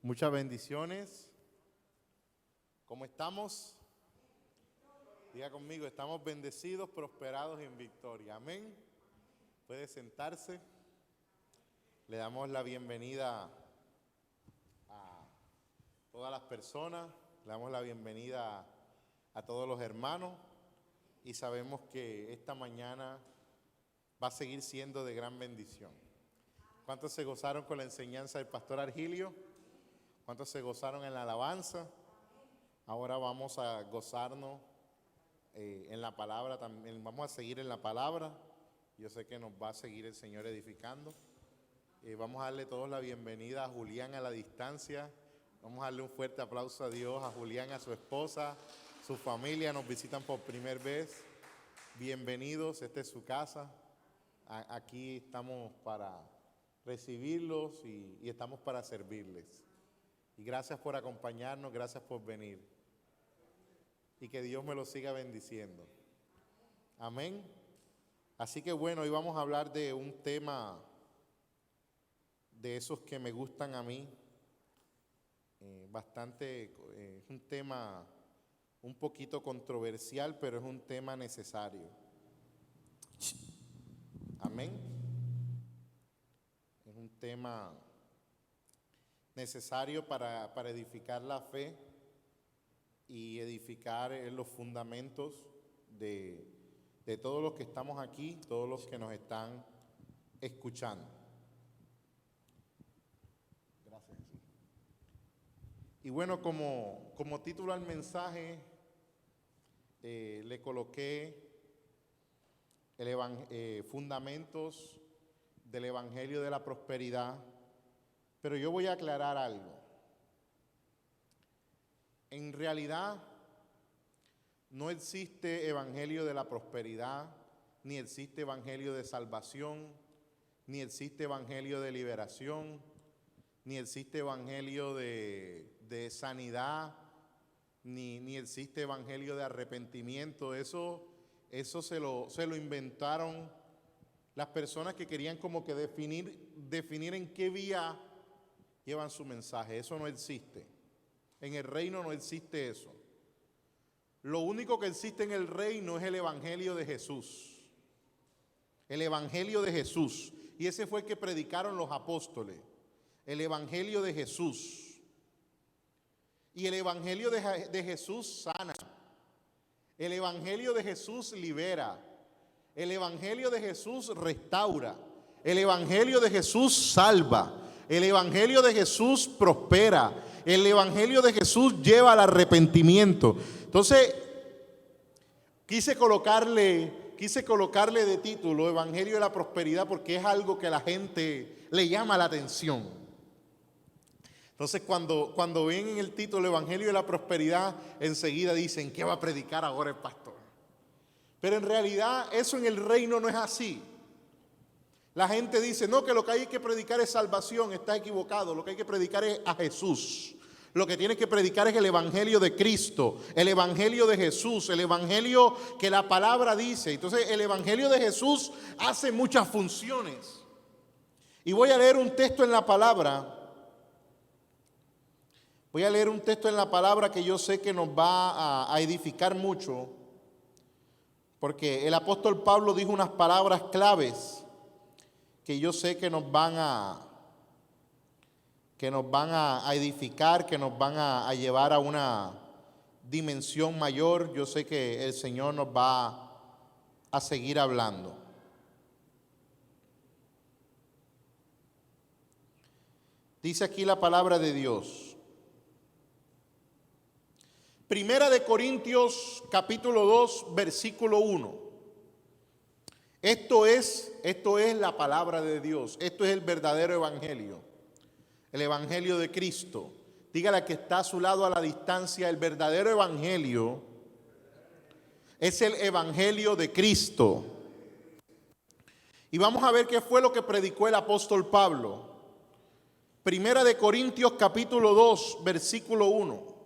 Muchas bendiciones. ¿Cómo estamos? Diga conmigo, estamos bendecidos, prosperados y en victoria. Amén. Puede sentarse. Le damos la bienvenida a todas las personas. Le damos la bienvenida a todos los hermanos. Y sabemos que esta mañana va a seguir siendo de gran bendición. ¿Cuántos se gozaron con la enseñanza del pastor Argilio? ¿Cuántos se gozaron en la alabanza? Ahora vamos a gozarnos en la palabra también. Vamos a seguir en la palabra. Yo sé que nos va a seguir el Señor edificando. Vamos a darle todos la bienvenida a Julián a la distancia. Vamos a darle un fuerte aplauso a Dios, a Julián, a su esposa, su familia. Nos visitan por primera vez. Bienvenidos, esta es su casa. Aquí estamos para recibirlos y estamos para servirles. Y gracias por acompañarnos, gracias por venir. Y que Dios me lo siga bendiciendo. Amén. Así que bueno, hoy vamos a hablar de un tema de esos que me gustan a mí. Es un tema un poquito controversial, pero es un tema necesario. Amén. Es un tema necesario para edificar la fe y edificar los fundamentos de todos los que estamos aquí, todos los que nos están escuchando. Gracias. Y bueno, como título al mensaje, le coloqué fundamentos del Evangelio de la Prosperidad, pero yo voy a aclarar algo. En realidad, no existe Evangelio de la Prosperidad, ni existe Evangelio de Salvación, ni existe Evangelio de Liberación, ni existe Evangelio de Sanidad, ni existe Evangelio de Arrepentimiento. Eso se lo inventaron las personas que querían como que definir en qué vía llevan su mensaje. Eso no existe. En el reino no existe eso. Lo único que existe en el reino es el Evangelio de Jesús. El Evangelio de Jesús. Y ese fue el que predicaron los apóstoles. El Evangelio de Jesús. Y el Evangelio de Jesús sana. El Evangelio de Jesús libera. El Evangelio de Jesús restaura. El Evangelio de Jesús salva. El Evangelio de Jesús prospera. El Evangelio de Jesús lleva al arrepentimiento. Entonces, quise colocarle de título Evangelio de la Prosperidad porque es algo que a la gente le llama la atención. Entonces, cuando ven en el título Evangelio de la Prosperidad, enseguida dicen, ¿qué va a predicar ahora el pastor? Pero en realidad eso en el reino no es así. La gente dice, no, que lo que hay que predicar es salvación. Está equivocado. Lo que hay que predicar es a Jesús. Lo que tiene que predicar es el Evangelio de Cristo, el Evangelio de Jesús, el Evangelio que la palabra dice. Entonces, el Evangelio de Jesús hace muchas funciones. Y voy a leer un texto en la palabra. Voy a leer un texto en la palabra que yo sé que nos va a edificar mucho. Porque el apóstol Pablo dijo unas palabras claves que yo sé que nos van a edificar, que nos van a llevar a una dimensión mayor. Yo sé que el Señor nos va a seguir hablando. Dice aquí la palabra de Dios. Primera de Corintios capítulo 2 versículo 1. Esto es la palabra de Dios. Esto es el verdadero evangelio. El evangelio de Cristo. Dígale que está a su lado a la distancia. El verdadero evangelio es el evangelio de Cristo. Y vamos a ver qué fue lo que predicó el apóstol Pablo. Primera de Corintios capítulo 2 versículo 1.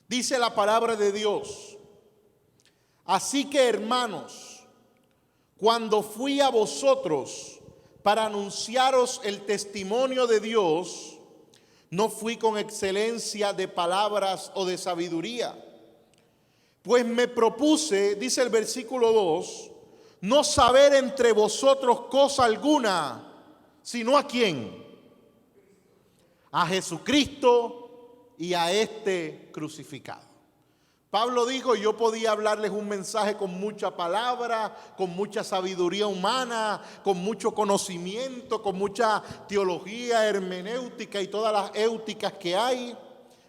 Dice la palabra de Dios: así que, hermanos, cuando fui a vosotros para anunciaros el testimonio de Dios, No fui con excelencia de palabras o de sabiduría. Pues me propuse, dice el versículo 2, no saber entre vosotros cosa alguna, sino a quién. A Jesucristo y a este crucificado. Pablo dijo, yo podía hablarles un mensaje con mucha palabra, con mucha sabiduría humana, con mucho conocimiento, con mucha teología, hermenéutica y todas las éuticas que hay,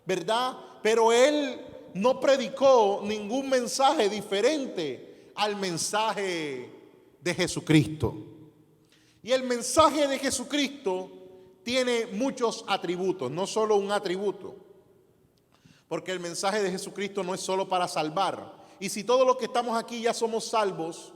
¿verdad? Pero él no predicó ningún mensaje diferente al mensaje de Jesucristo. Y el mensaje de Jesucristo tiene muchos atributos, no solo un atributo. Porque el mensaje de Jesucristo no es solo para salvar. Y si todos los que estamos aquí ya somos salvos,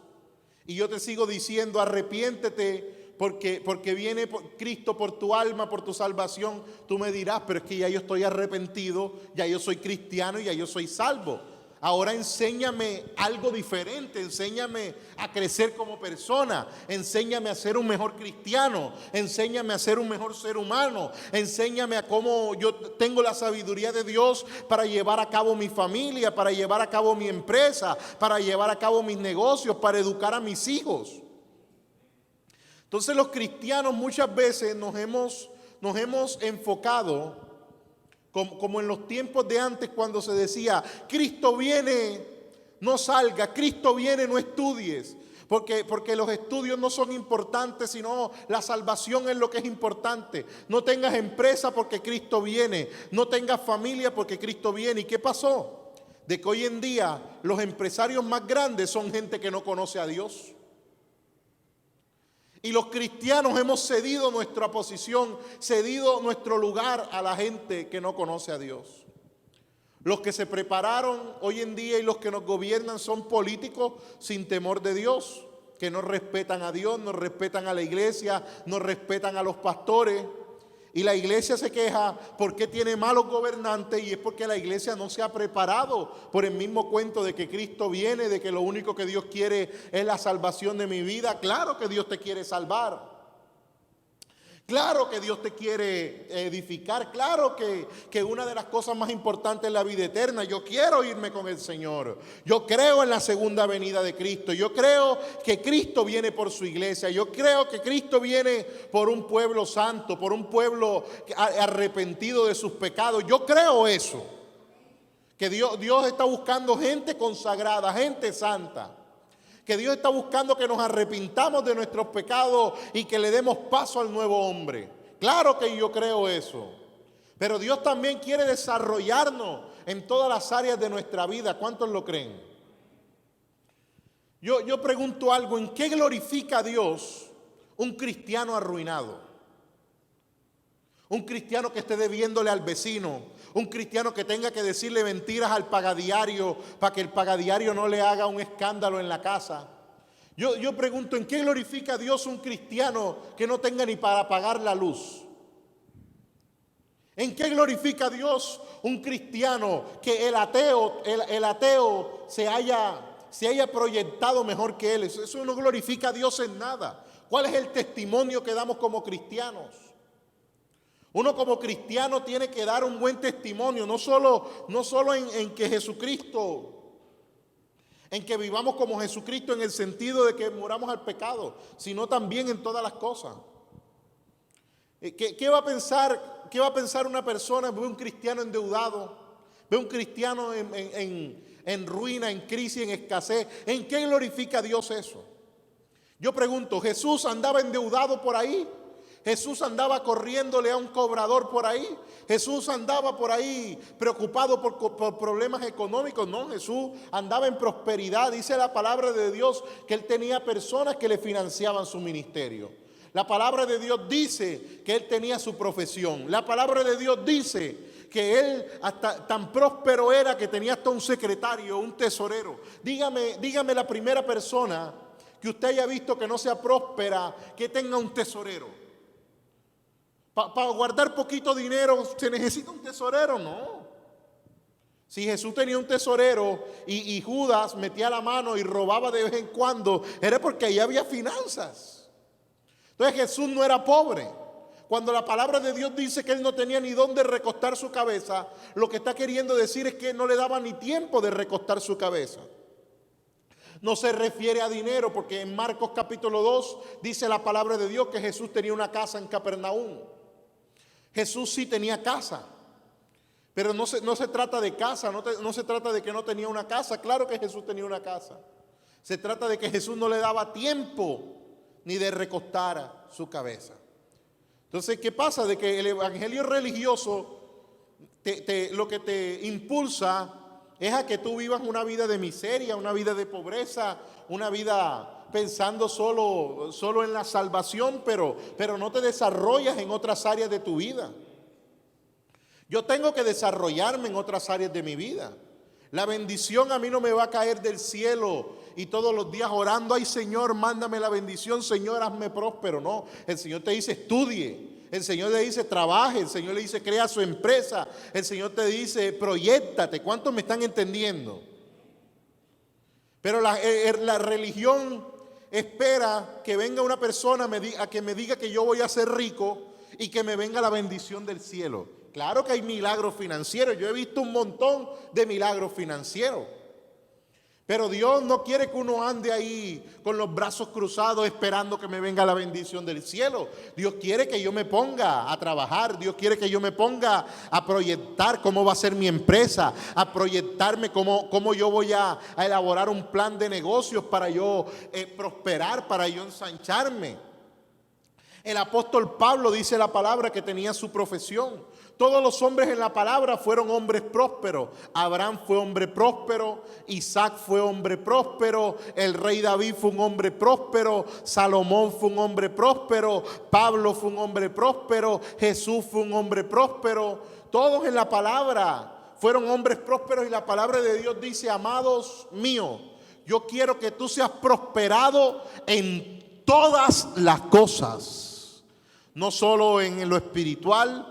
y yo te sigo diciendo, arrepiéntete porque viene Cristo por tu alma, por tu salvación, tú me dirás, pero es que ya yo estoy arrepentido, ya yo soy cristiano y ya yo soy salvo. Ahora enséñame algo diferente, enséñame a crecer como persona, enséñame a ser un mejor cristiano, enséñame a ser un mejor ser humano, enséñame a cómo yo tengo la sabiduría de Dios para llevar a cabo mi familia, para llevar a cabo mi empresa, para llevar a cabo mis negocios, para educar a mis hijos. Entonces los cristianos muchas veces nos hemos enfocado como en los tiempos de antes cuando se decía, Cristo viene, no salga, Cristo viene, no estudies. Porque los estudios no son importantes, sino la salvación es lo que es importante. No tengas empresa porque Cristo viene. No tengas familia porque Cristo viene. ¿Y qué pasó? De que hoy en día los empresarios más grandes son gente que no conoce a Dios. Y los cristianos hemos cedido nuestra posición, cedido nuestro lugar a la gente que no conoce a Dios. Los que se prepararon hoy en día y los que nos gobiernan son políticos sin temor de Dios, que no respetan a Dios, no respetan a la iglesia, no respetan a los pastores. Y la iglesia se queja porque tiene malos gobernantes, y es porque la iglesia no se ha preparado por el mismo cuento de que Cristo viene, de que lo único que Dios quiere es la salvación de mi vida. Claro que Dios te quiere salvar. Claro que Dios te quiere edificar. Claro que una de las cosas más importantes es la vida eterna. Yo quiero irme con el Señor. Yo creo en la segunda venida de Cristo. Yo creo que Cristo viene por su iglesia. Yo creo que Cristo viene por un pueblo santo, por un pueblo arrepentido de sus pecados. Yo creo eso. Que Dios está buscando gente consagrada, gente santa. Que Dios está buscando que nos arrepintamos de nuestros pecados y que le demos paso al nuevo hombre. Claro que yo creo eso. Pero Dios también quiere desarrollarnos en todas las áreas de nuestra vida. ¿Cuántos lo creen? Yo pregunto algo, ¿en qué glorifica a Dios un cristiano arruinado? Un cristiano que esté debiéndole al vecino, un cristiano que tenga que decirle mentiras al pagadiario para que el pagadiario no le haga un escándalo en la casa. Yo pregunto, ¿en qué glorifica a Dios un cristiano que no tenga ni para pagar la luz? ¿En qué glorifica a Dios un cristiano que el ateo se haya proyectado mejor que él? Eso no glorifica a Dios en nada. ¿Cuál es el testimonio que damos como cristianos? Uno como cristiano tiene que dar un buen testimonio, no solo en que Jesucristo, en que vivamos como Jesucristo en el sentido de que muramos al pecado, sino también en todas las cosas. ¿Qué va a pensar una persona? Ve un cristiano endeudado, ve un cristiano en ruina, en crisis, en escasez. ¿En qué glorifica a Dios eso? Yo pregunto, ¿Jesús andaba endeudado por ahí? Jesús andaba corriéndole a un cobrador por ahí. Jesús andaba por ahí preocupado por problemas económicos. No, Jesús andaba en prosperidad. Dice la palabra de Dios que él tenía personas que le financiaban su ministerio. La palabra de Dios dice que él tenía su profesión. La palabra de Dios dice que él hasta tan próspero era que tenía hasta un secretario, un tesorero. Dígame la primera persona que usted haya visto que no sea próspera, que tenga un tesorero. Para guardar poquito dinero, ¿se necesita un tesorero? No. Si Jesús tenía un tesorero y Judas metía la mano y robaba de vez en cuando, era porque ahí había finanzas. Entonces Jesús no era pobre. Cuando la palabra de Dios dice que él no tenía ni dónde recostar su cabeza, lo que está queriendo decir es que no le daba ni tiempo de recostar su cabeza. No se refiere a dinero, porque en Marcos capítulo 2 dice la palabra de Dios que Jesús tenía una casa en Capernaum. Jesús sí tenía casa, pero no se trata de casa, no se trata de que no tenía una casa. Claro que Jesús tenía una casa. Se trata de que Jesús no le daba tiempo ni de recostar su cabeza. Entonces, ¿qué pasa? De que el evangelio religioso lo que te impulsa es a que tú vivas una vida de miseria, una vida de pobreza, una vida pensando solo en la salvación, pero no te desarrollas en otras áreas de tu vida. Yo tengo que desarrollarme en otras áreas de mi vida. La bendición a mí no me va a caer del cielo y todos los días orando, ay Señor, mándame la bendición, Señor, hazme próspero. No, el Señor te dice estudie, el Señor le dice trabaje, el Señor le dice crea su empresa, el Señor te dice proyéctate. ¿Cuántos me están entendiendo? Pero la religión espera que venga una persona a que me diga que yo voy a ser rico y que me venga la bendición del cielo. Claro que hay milagros financieros, yo he visto un montón de milagros financieros, pero Dios no quiere que uno ande ahí con los brazos cruzados esperando que me venga la bendición del cielo. Dios quiere que yo me ponga a trabajar, Dios quiere que yo me ponga a proyectar cómo va a ser mi empresa, a proyectarme cómo yo voy a elaborar un plan de negocios para yo prosperar, para yo ensancharme. El apóstol Pablo dice la palabra que tenía su profesión. Todos los hombres en la palabra fueron hombres prósperos. Abraham fue hombre próspero, Isaac fue hombre próspero, el rey David fue un hombre próspero, Salomón fue un hombre próspero, Pablo fue un hombre próspero, Jesús fue un hombre próspero. Todos en la palabra fueron hombres prósperos y la palabra de Dios dice, amados míos, yo quiero que tú seas prosperado en todas las cosas, no solo en lo espiritual,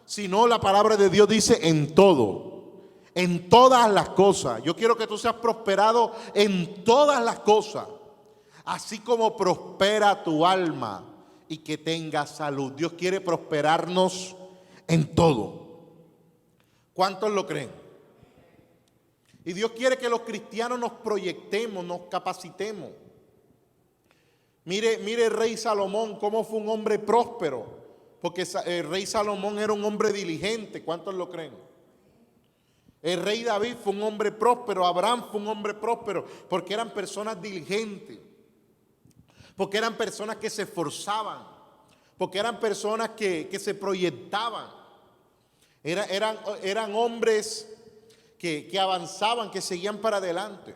sino la palabra de Dios dice en todo, en todas las cosas. Yo quiero que tú seas prosperado en todas las cosas, así como prospera tu alma y que tengas salud. Dios quiere prosperarnos en todo. ¿Cuántos lo creen? Y Dios quiere que los cristianos nos proyectemos, nos capacitemos. Mire el rey Salomón, cómo fue un hombre próspero. Porque el rey Salomón era un hombre diligente. ¿Cuántos lo creen? El rey David fue un hombre próspero. Abraham fue un hombre próspero. Porque eran personas diligentes. Porque eran personas que se esforzaban. Porque eran personas que se proyectaban. Eran hombres que avanzaban, que seguían para adelante.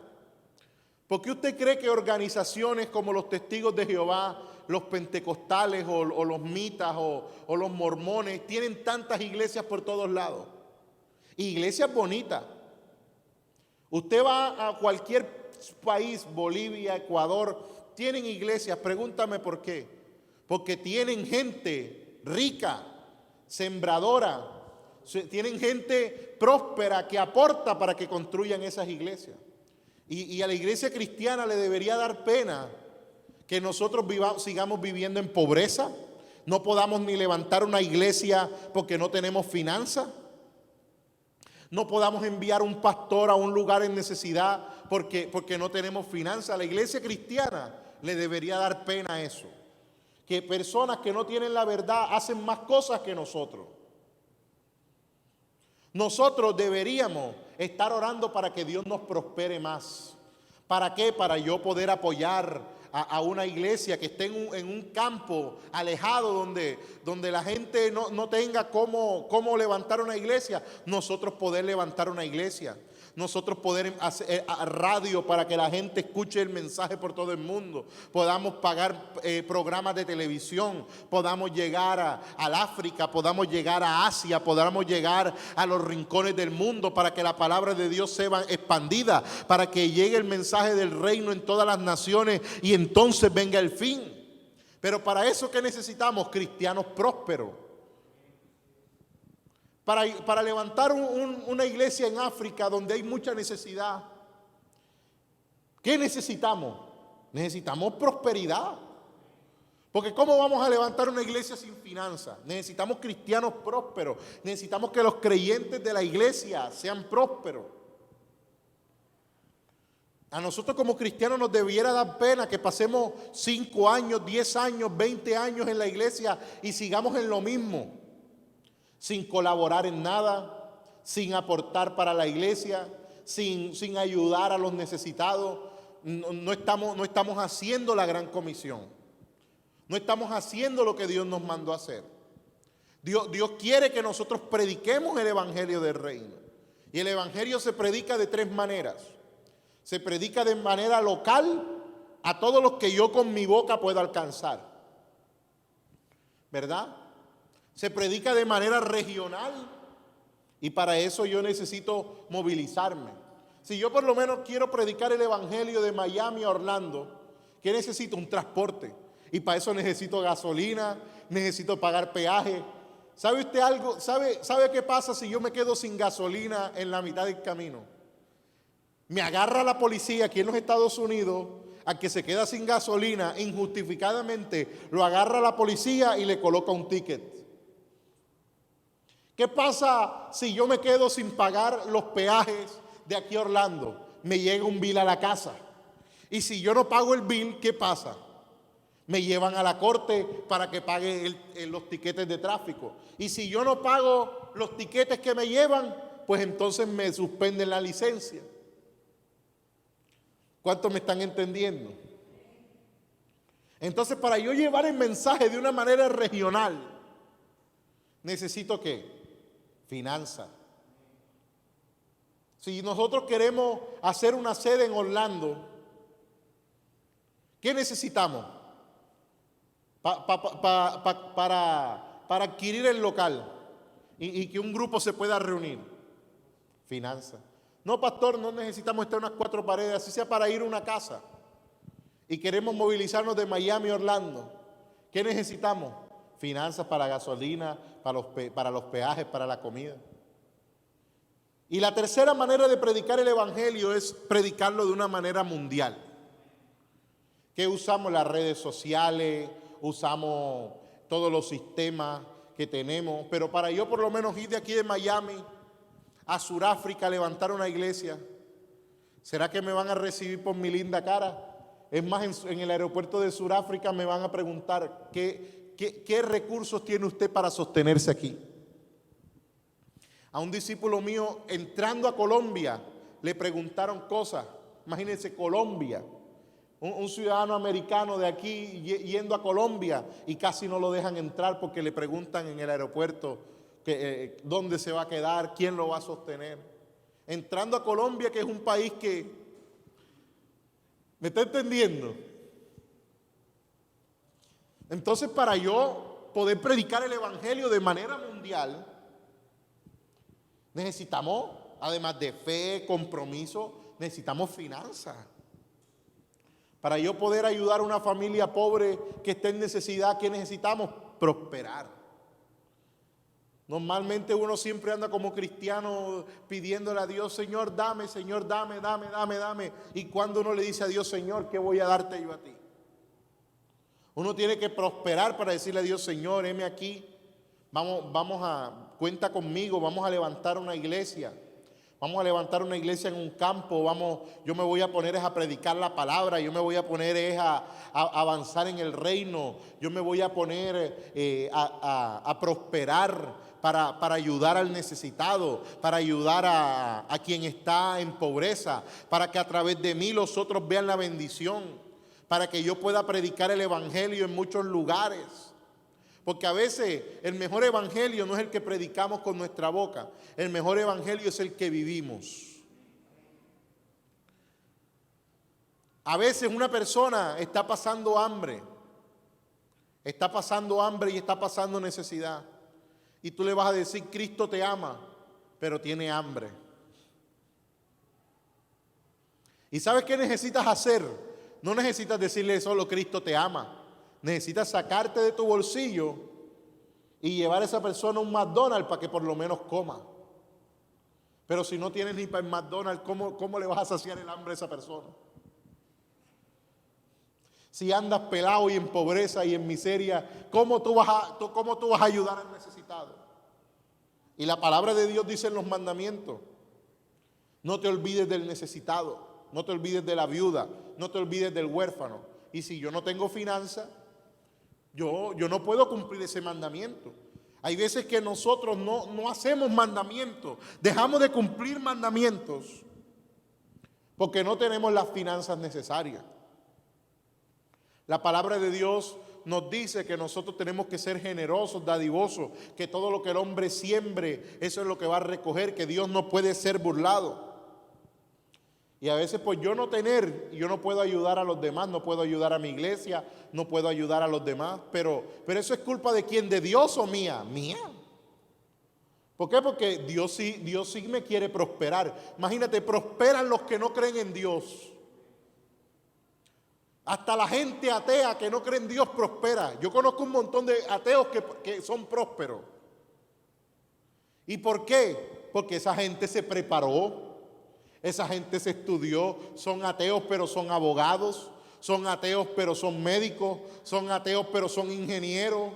¿Por qué usted cree que organizaciones como los Testigos de Jehová, los pentecostales o los mitas o los mormones tienen tantas iglesias por todos lados? Iglesias bonitas. Usted va a cualquier país, Bolivia, Ecuador, tienen iglesias. Pregúntame por qué. Porque tienen gente rica, sembradora, tienen gente próspera que aporta para que construyan esas iglesias. Y a la iglesia cristiana le debería dar pena que nosotros sigamos viviendo en pobreza, no podamos ni levantar una iglesia porque no tenemos finanzas, no podamos enviar un pastor a un lugar en necesidad porque no tenemos finanzas. A la iglesia cristiana le debería dar pena eso, que personas que no tienen la verdad hacen más cosas que nosotros. Nosotros deberíamos estar orando para que Dios nos prospere más. ¿Para qué? Para yo poder apoyar a una iglesia que esté en un campo alejado donde la gente no tenga cómo levantar una iglesia. Nosotros poder levantar una iglesia. Nosotros poder hacer radio para que la gente escuche el mensaje por todo el mundo. Podamos pagar programas de televisión. Podamos llegar al África, podamos llegar a Asia, podamos llegar a los rincones del mundo para que la palabra de Dios sea expandida, para que llegue el mensaje del reino en todas las naciones y entonces venga el fin. Pero para eso, ¿qué necesitamos? Cristianos prósperos. Para levantar una iglesia en África donde hay mucha necesidad, ¿qué necesitamos? Necesitamos prosperidad. Porque ¿cómo vamos a levantar una iglesia sin finanzas? Necesitamos cristianos prósperos. Necesitamos que los creyentes de la iglesia sean prósperos. A nosotros como cristianos nos debiera dar pena que pasemos 5 años, 10 años, 20 años en la iglesia y sigamos en lo mismo, sin colaborar en nada, sin aportar para la iglesia, sin ayudar a los necesitados. No estamos haciendo la gran comisión. No estamos haciendo lo que Dios nos mandó a hacer. Dios quiere que nosotros prediquemos el evangelio del reino. Y el evangelio se predica de 3 maneras. Se predica de manera local a todos los que yo con mi boca puedo alcanzar, ¿verdad? Se predica de manera regional y para eso yo necesito movilizarme. Si yo por lo menos quiero predicar el evangelio de Miami a Orlando, ¿qué necesito? Un transporte. Y para eso necesito gasolina, necesito pagar peaje. ¿Sabe usted algo? ¿Sabe qué pasa si yo me quedo sin gasolina en la mitad del camino? Me agarra la policía aquí en los Estados Unidos, al que se queda sin gasolina, injustificadamente, lo agarra la policía y le coloca un ticket. ¿Qué pasa si yo me quedo sin pagar los peajes de aquí a Orlando? Me llega un bill a la casa. Y si yo no pago el bill, ¿qué pasa? Me llevan a la corte para que pague los tiquetes de tráfico. Y si yo no pago los tiquetes que me llevan, pues entonces me suspenden la licencia. ¿Cuántos me están entendiendo? Entonces, para yo llevar el mensaje de una manera regional, necesito ¿qué? Finanzas. Si nosotros queremos hacer una sede en Orlando, ¿qué necesitamos para adquirir el local y que un grupo se pueda reunir? Finanzas. No, pastor, no necesitamos estar en unas 4 paredes, así sea para ir a una casa. Y queremos movilizarnos de Miami a Orlando. ¿Qué necesitamos? Finanzas para gasolina, para los peajes, para la comida. Y la tercera manera de predicar el evangelio es predicarlo de una manera mundial. Que usamos las redes sociales, usamos todos los sistemas que tenemos, pero para yo por lo menos ir de aquí de Miami a Sudáfrica a levantar una iglesia, ¿será que me van a recibir por mi linda cara? Es más, en el aeropuerto de Sudáfrica me van a preguntar ¿qué recursos tiene usted para sostenerse aquí? A un discípulo mío entrando a Colombia le preguntaron cosas. Imagínense, Colombia, un ciudadano americano de aquí yendo a Colombia y casi no lo dejan entrar porque le preguntan en el aeropuerto dónde se va a quedar, quién lo va a sostener. Entrando a Colombia, que es un país que, ¿me está entendiendo? Entonces, para yo poder predicar el evangelio de manera mundial, necesitamos, además de fe, compromiso, necesitamos finanzas. Para yo poder ayudar a una familia pobre que esté en necesidad, ¿qué necesitamos? Prosperar. Normalmente uno siempre anda como cristiano pidiéndole a Dios, Señor, dame, dame. Y cuando uno le dice a Dios, Señor, ¿qué voy a darte yo a ti? Uno tiene que prosperar para decirle a Dios, Señor, heme aquí, cuenta conmigo, vamos a levantar una iglesia. Vamos a levantar una iglesia en un campo, yo me voy a poner a predicar la palabra, yo me voy a poner a avanzar en el reino, yo me voy a poner a prosperar para ayudar al necesitado, para ayudar a quien está en pobreza, para que a través de mí los otros vean la bendición, para que yo pueda predicar el evangelio en muchos lugares. Porque a veces el mejor evangelio no es el que predicamos con nuestra boca. El mejor evangelio es el que vivimos. A veces una persona está pasando hambre y está pasando necesidad. Y tú le vas a decir, Cristo te ama, pero tiene hambre. ¿Y sabes qué necesitas hacer? No necesitas decirle solo Cristo te ama. Necesitas sacarte de tu bolsillo y llevar a esa persona a un McDonald's para que por lo menos coma. Pero si no tienes ni para el McDonald's, ¿cómo le vas a saciar el hambre a esa persona? Si andas pelado y en pobreza y en miseria, ¿cómo tú vas a ayudar al necesitado? Y la palabra de Dios dice en los mandamientos: no te olvides del necesitado, no te olvides de la viuda, no te olvides del huérfano. Y si yo no tengo finanzas, yo no puedo cumplir ese mandamiento. Hay veces que nosotros no hacemos mandamientos, dejamos de cumplir mandamientos porque no tenemos las finanzas necesarias. La palabra de Dios nos dice que nosotros tenemos que ser generosos, dadivosos, que todo lo que el hombre siembre, eso es lo que va a recoger, que Dios no puede ser burlado. Y a veces pues yo no puedo ayudar a los demás, no puedo ayudar a mi iglesia, no puedo ayudar a los demás, pero eso es culpa de quién, de Dios o mía. ¿Por qué? Porque Dios sí me quiere prosperar. Imagínate, prosperan los que no creen en Dios. Hasta la gente atea que no cree en Dios prospera. Yo conozco un montón de ateos que son prósperos. ¿Y por qué? Porque esa gente se preparó, esa gente se estudió. Son ateos pero son abogados, son ateos pero son médicos, son ateos pero son ingenieros,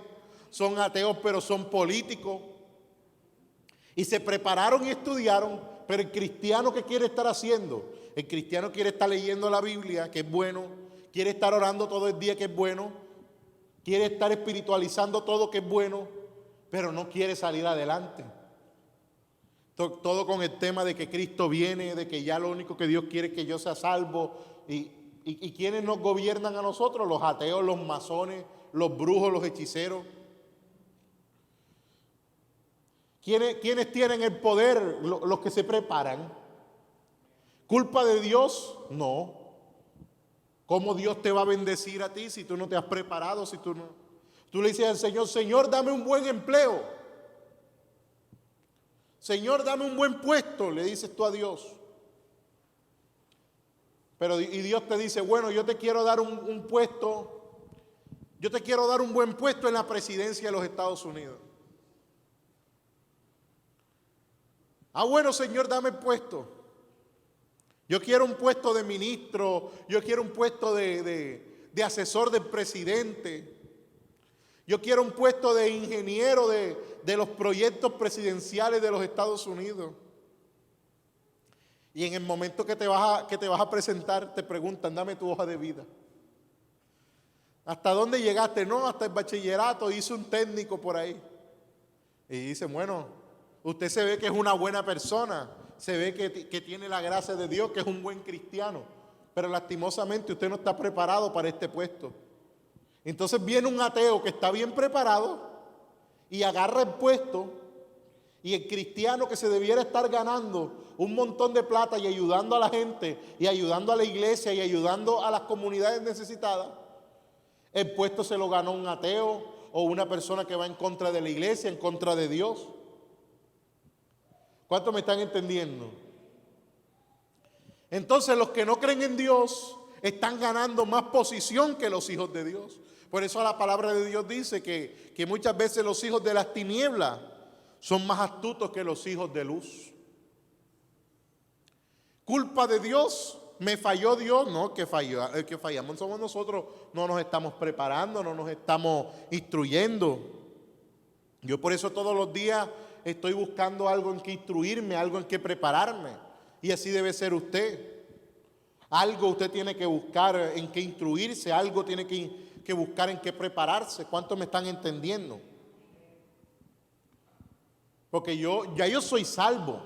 son ateos pero son políticos. Y se prepararon y estudiaron. Pero el cristiano, ¿qué quiere estar haciendo? El cristiano quiere estar leyendo la Biblia, que es bueno. Quiere estar orando todo el día, que es bueno. Quiere estar espiritualizando todo, que es bueno. Pero no quiere salir adelante. Todo con el tema de que Cristo viene, de que ya lo único que Dios quiere es que yo sea salvo. ¿Y quiénes nos gobiernan a nosotros? Los ateos, los masones, los brujos, los hechiceros. ¿Quiénes tienen el poder? Los que se preparan. ¿Culpa de Dios? No. ¿Cómo Dios te va a bendecir a ti si tú no te has preparado? Si tú no. Tú le dices al Señor: Señor, dame un buen empleo. Señor, dame un buen puesto, le dices tú a Dios. Y Dios te dice: bueno, yo te quiero dar un puesto, yo te quiero dar un buen puesto en la presidencia de los Estados Unidos. Ah, bueno, Señor, dame el puesto. Yo quiero un puesto de ministro, yo quiero un puesto de asesor del presidente, yo quiero un puesto de ingeniero de los proyectos presidenciales de los Estados Unidos. Y en el momento que te vas a presentar, te preguntan: dame tu hoja de vida. ¿Hasta dónde llegaste? No, hasta el bachillerato, hice un técnico por ahí. Y dicen: bueno, usted se ve que es una buena persona, se ve que tiene la gracia de Dios, que es un buen cristiano, pero lastimosamente usted no está preparado para este puesto. Entonces viene un ateo que está bien preparado y agarra el puesto, y el cristiano que se debiera estar ganando un montón de plata y ayudando a la gente y ayudando a la iglesia y ayudando a las comunidades necesitadas, el puesto se lo ganó un ateo o una persona que va en contra de la iglesia, en contra de Dios. ¿Cuántos me están entendiendo? Entonces los que no creen en Dios están ganando más posición que los hijos de Dios. Por eso la palabra de Dios dice que muchas veces los hijos de las tinieblas son más astutos que los hijos de luz. ¿Culpa de Dios? ¿Me falló Dios? No, el que fallamos somos nosotros. No nos estamos preparando, no nos estamos instruyendo. Yo por eso todos los días estoy buscando algo en que instruirme, algo en que prepararme. Y así debe ser usted. Algo usted tiene que buscar en que instruirse, algo tiene que buscar en que prepararse. ¿Cuántos me están entendiendo? Porque yo soy salvo.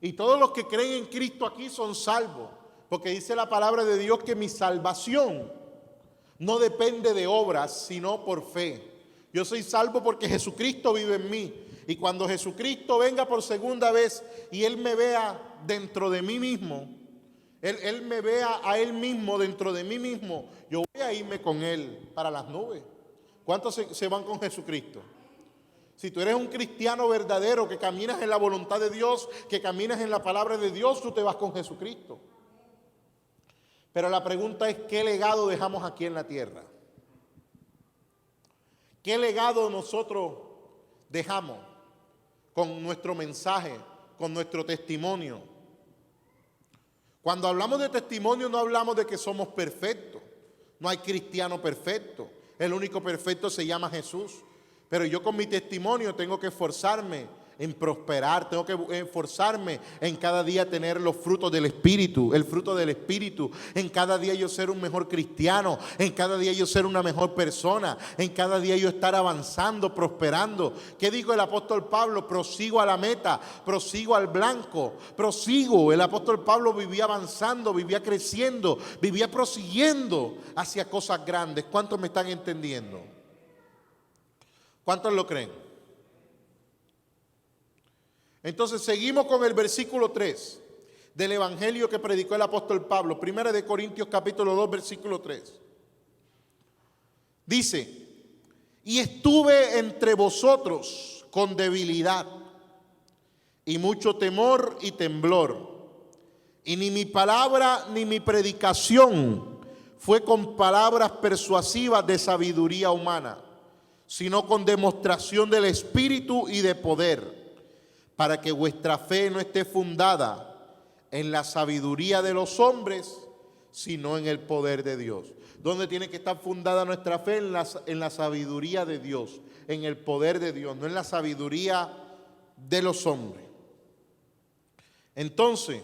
Y todos los que creen en Cristo aquí son salvos. Porque dice la palabra de Dios que mi salvación no depende de obras, sino por fe. Yo soy salvo porque Jesucristo vive en mí. Y cuando Jesucristo venga por segunda vez y Él me vea dentro de mí mismo, Él me vea a Él mismo dentro de mí mismo, yo voy a irme con Él para las nubes. ¿Cuántos se van con Jesucristo? Si tú eres un cristiano verdadero que caminas en la voluntad de Dios, que caminas en la palabra de Dios, tú te vas con Jesucristo. Pero la pregunta es: ¿qué legado dejamos aquí en la tierra? ¿Qué legado nosotros dejamos con nuestro mensaje, con nuestro testimonio? Cuando hablamos de testimonio no hablamos de que somos perfectos. No hay cristiano perfecto. El único perfecto se llama Jesús. Pero yo con mi testimonio tengo que esforzarme en prosperar, tengo que esforzarme en cada día tener los frutos del Espíritu, el fruto del Espíritu, en cada día yo ser un mejor cristiano, en cada día yo ser una mejor persona, en cada día yo estar avanzando, prosperando. ¿Qué dijo el apóstol Pablo? Prosigo a la meta, prosigo al blanco, prosigo. El apóstol Pablo vivía avanzando, vivía creciendo, vivía prosiguiendo hacia cosas grandes. ¿Cuántos me están entendiendo? ¿Cuántos lo creen? Entonces seguimos con el versículo 3 del evangelio que predicó el apóstol Pablo, 1 de Corintios capítulo 2, versículo 3. Dice: y estuve entre vosotros con debilidad y mucho temor y temblor, y ni mi palabra ni mi predicación fue con palabras persuasivas de sabiduría humana, sino con demostración del Espíritu y de poder, para que vuestra fe no esté fundada en la sabiduría de los hombres, sino en el poder de Dios. ¿Dónde tiene que estar fundada nuestra fe? En la sabiduría de Dios, en el poder de Dios, no en la sabiduría de los hombres. Entonces,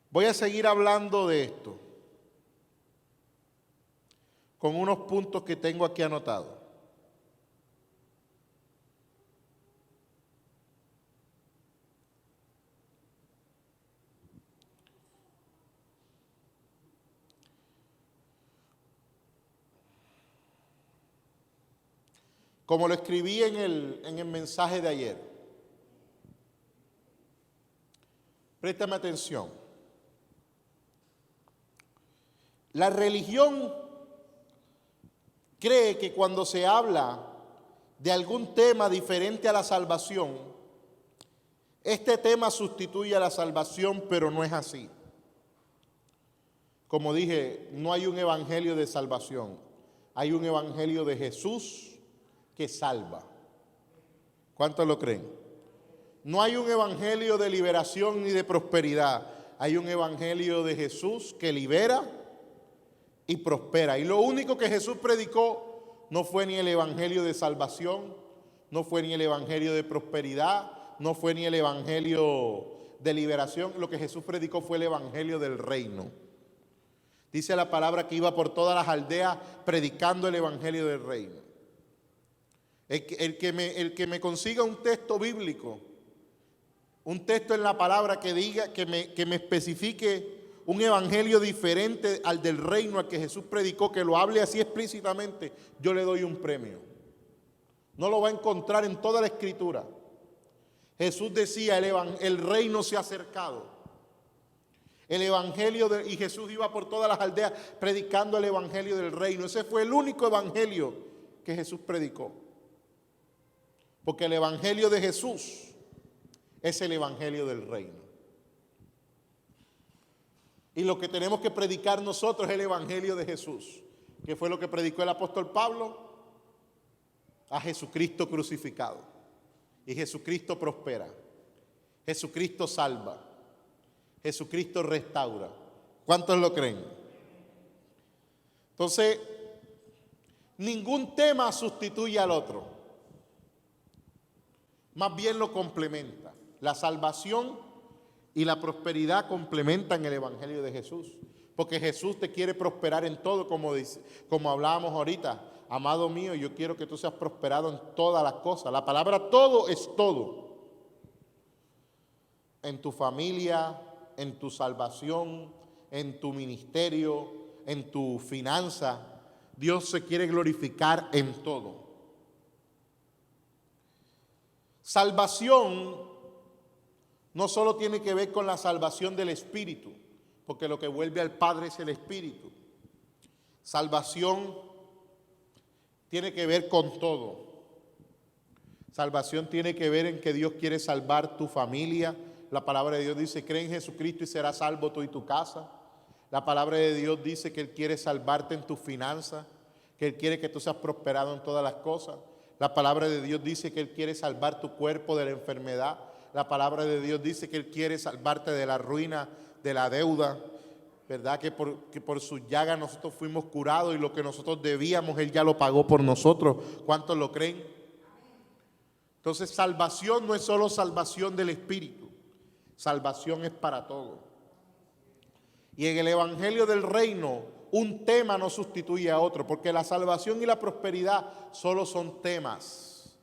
voy a seguir hablando de esto con unos puntos que tengo aquí anotados. Como lo escribí en el mensaje de ayer. Préstame atención. La religión cree que cuando se habla de algún tema diferente a la salvación, este tema sustituye a la salvación, pero no es así. Como dije, no hay un evangelio de salvación, hay un evangelio de Jesús que salva. ¿Cuántos lo creen? No hay un evangelio de liberación ni de prosperidad, hay un evangelio de Jesús que libera y prospera. Y lo único que Jesús predicó no fue ni el evangelio de salvación, no fue ni el evangelio de prosperidad, no fue ni el evangelio de liberación. Lo que Jesús predicó fue el evangelio del reino. Dice la palabra que iba por todas las aldeas predicando el evangelio del reino. El que me consiga un texto bíblico, un texto en la palabra que diga, que me especifique un evangelio diferente al del reino, al que Jesús predicó, que lo hable así explícitamente, yo le doy un premio. No lo va a encontrar en toda la escritura. Jesús decía, el reino se ha acercado. El evangelio y Jesús iba por todas las aldeas predicando el evangelio del reino. Ese fue el único evangelio que Jesús predicó. Porque el evangelio de Jesús es el evangelio del reino. Y lo que tenemos que predicar nosotros es el evangelio de Jesús, que fue lo que predicó el apóstol Pablo, a Jesucristo crucificado. Y Jesucristo prospera, Jesucristo salva, Jesucristo restaura. ¿Cuántos lo creen? Entonces, ningún tema sustituye al otro. Más bien lo complementa. La salvación y la prosperidad complementan el evangelio de Jesús. Porque Jesús te quiere prosperar en todo, como hablábamos ahorita. Amado mío, yo quiero que tú seas prosperado en todas las cosas. La palabra todo es todo. En tu familia, en tu salvación, en tu ministerio, en tu finanza. Dios se quiere glorificar en todo. Salvación no solo tiene que ver con la salvación del Espíritu, porque lo que vuelve al Padre es el Espíritu. Salvación tiene que ver con todo. Salvación tiene que ver en que Dios quiere salvar tu familia. La palabra de Dios dice, cree en Jesucristo y serás salvo tú y tu casa. La palabra de Dios dice que Él quiere salvarte en tus finanzas, que Él quiere que tú seas prosperado en todas las cosas. La palabra de Dios dice que Él quiere salvar tu cuerpo de la enfermedad. La palabra de Dios dice que Él quiere salvarte de la ruina, de la deuda. ¿verdad? Que por sus llagas nosotros fuimos curados y lo que nosotros debíamos, Él ya lo pagó por nosotros. ¿Cuántos lo creen? Entonces, salvación no es solo salvación del Espíritu, salvación es para todos. Y en el Evangelio del Reino, un tema no sustituye a otro, porque la salvación y la prosperidad solo son temas.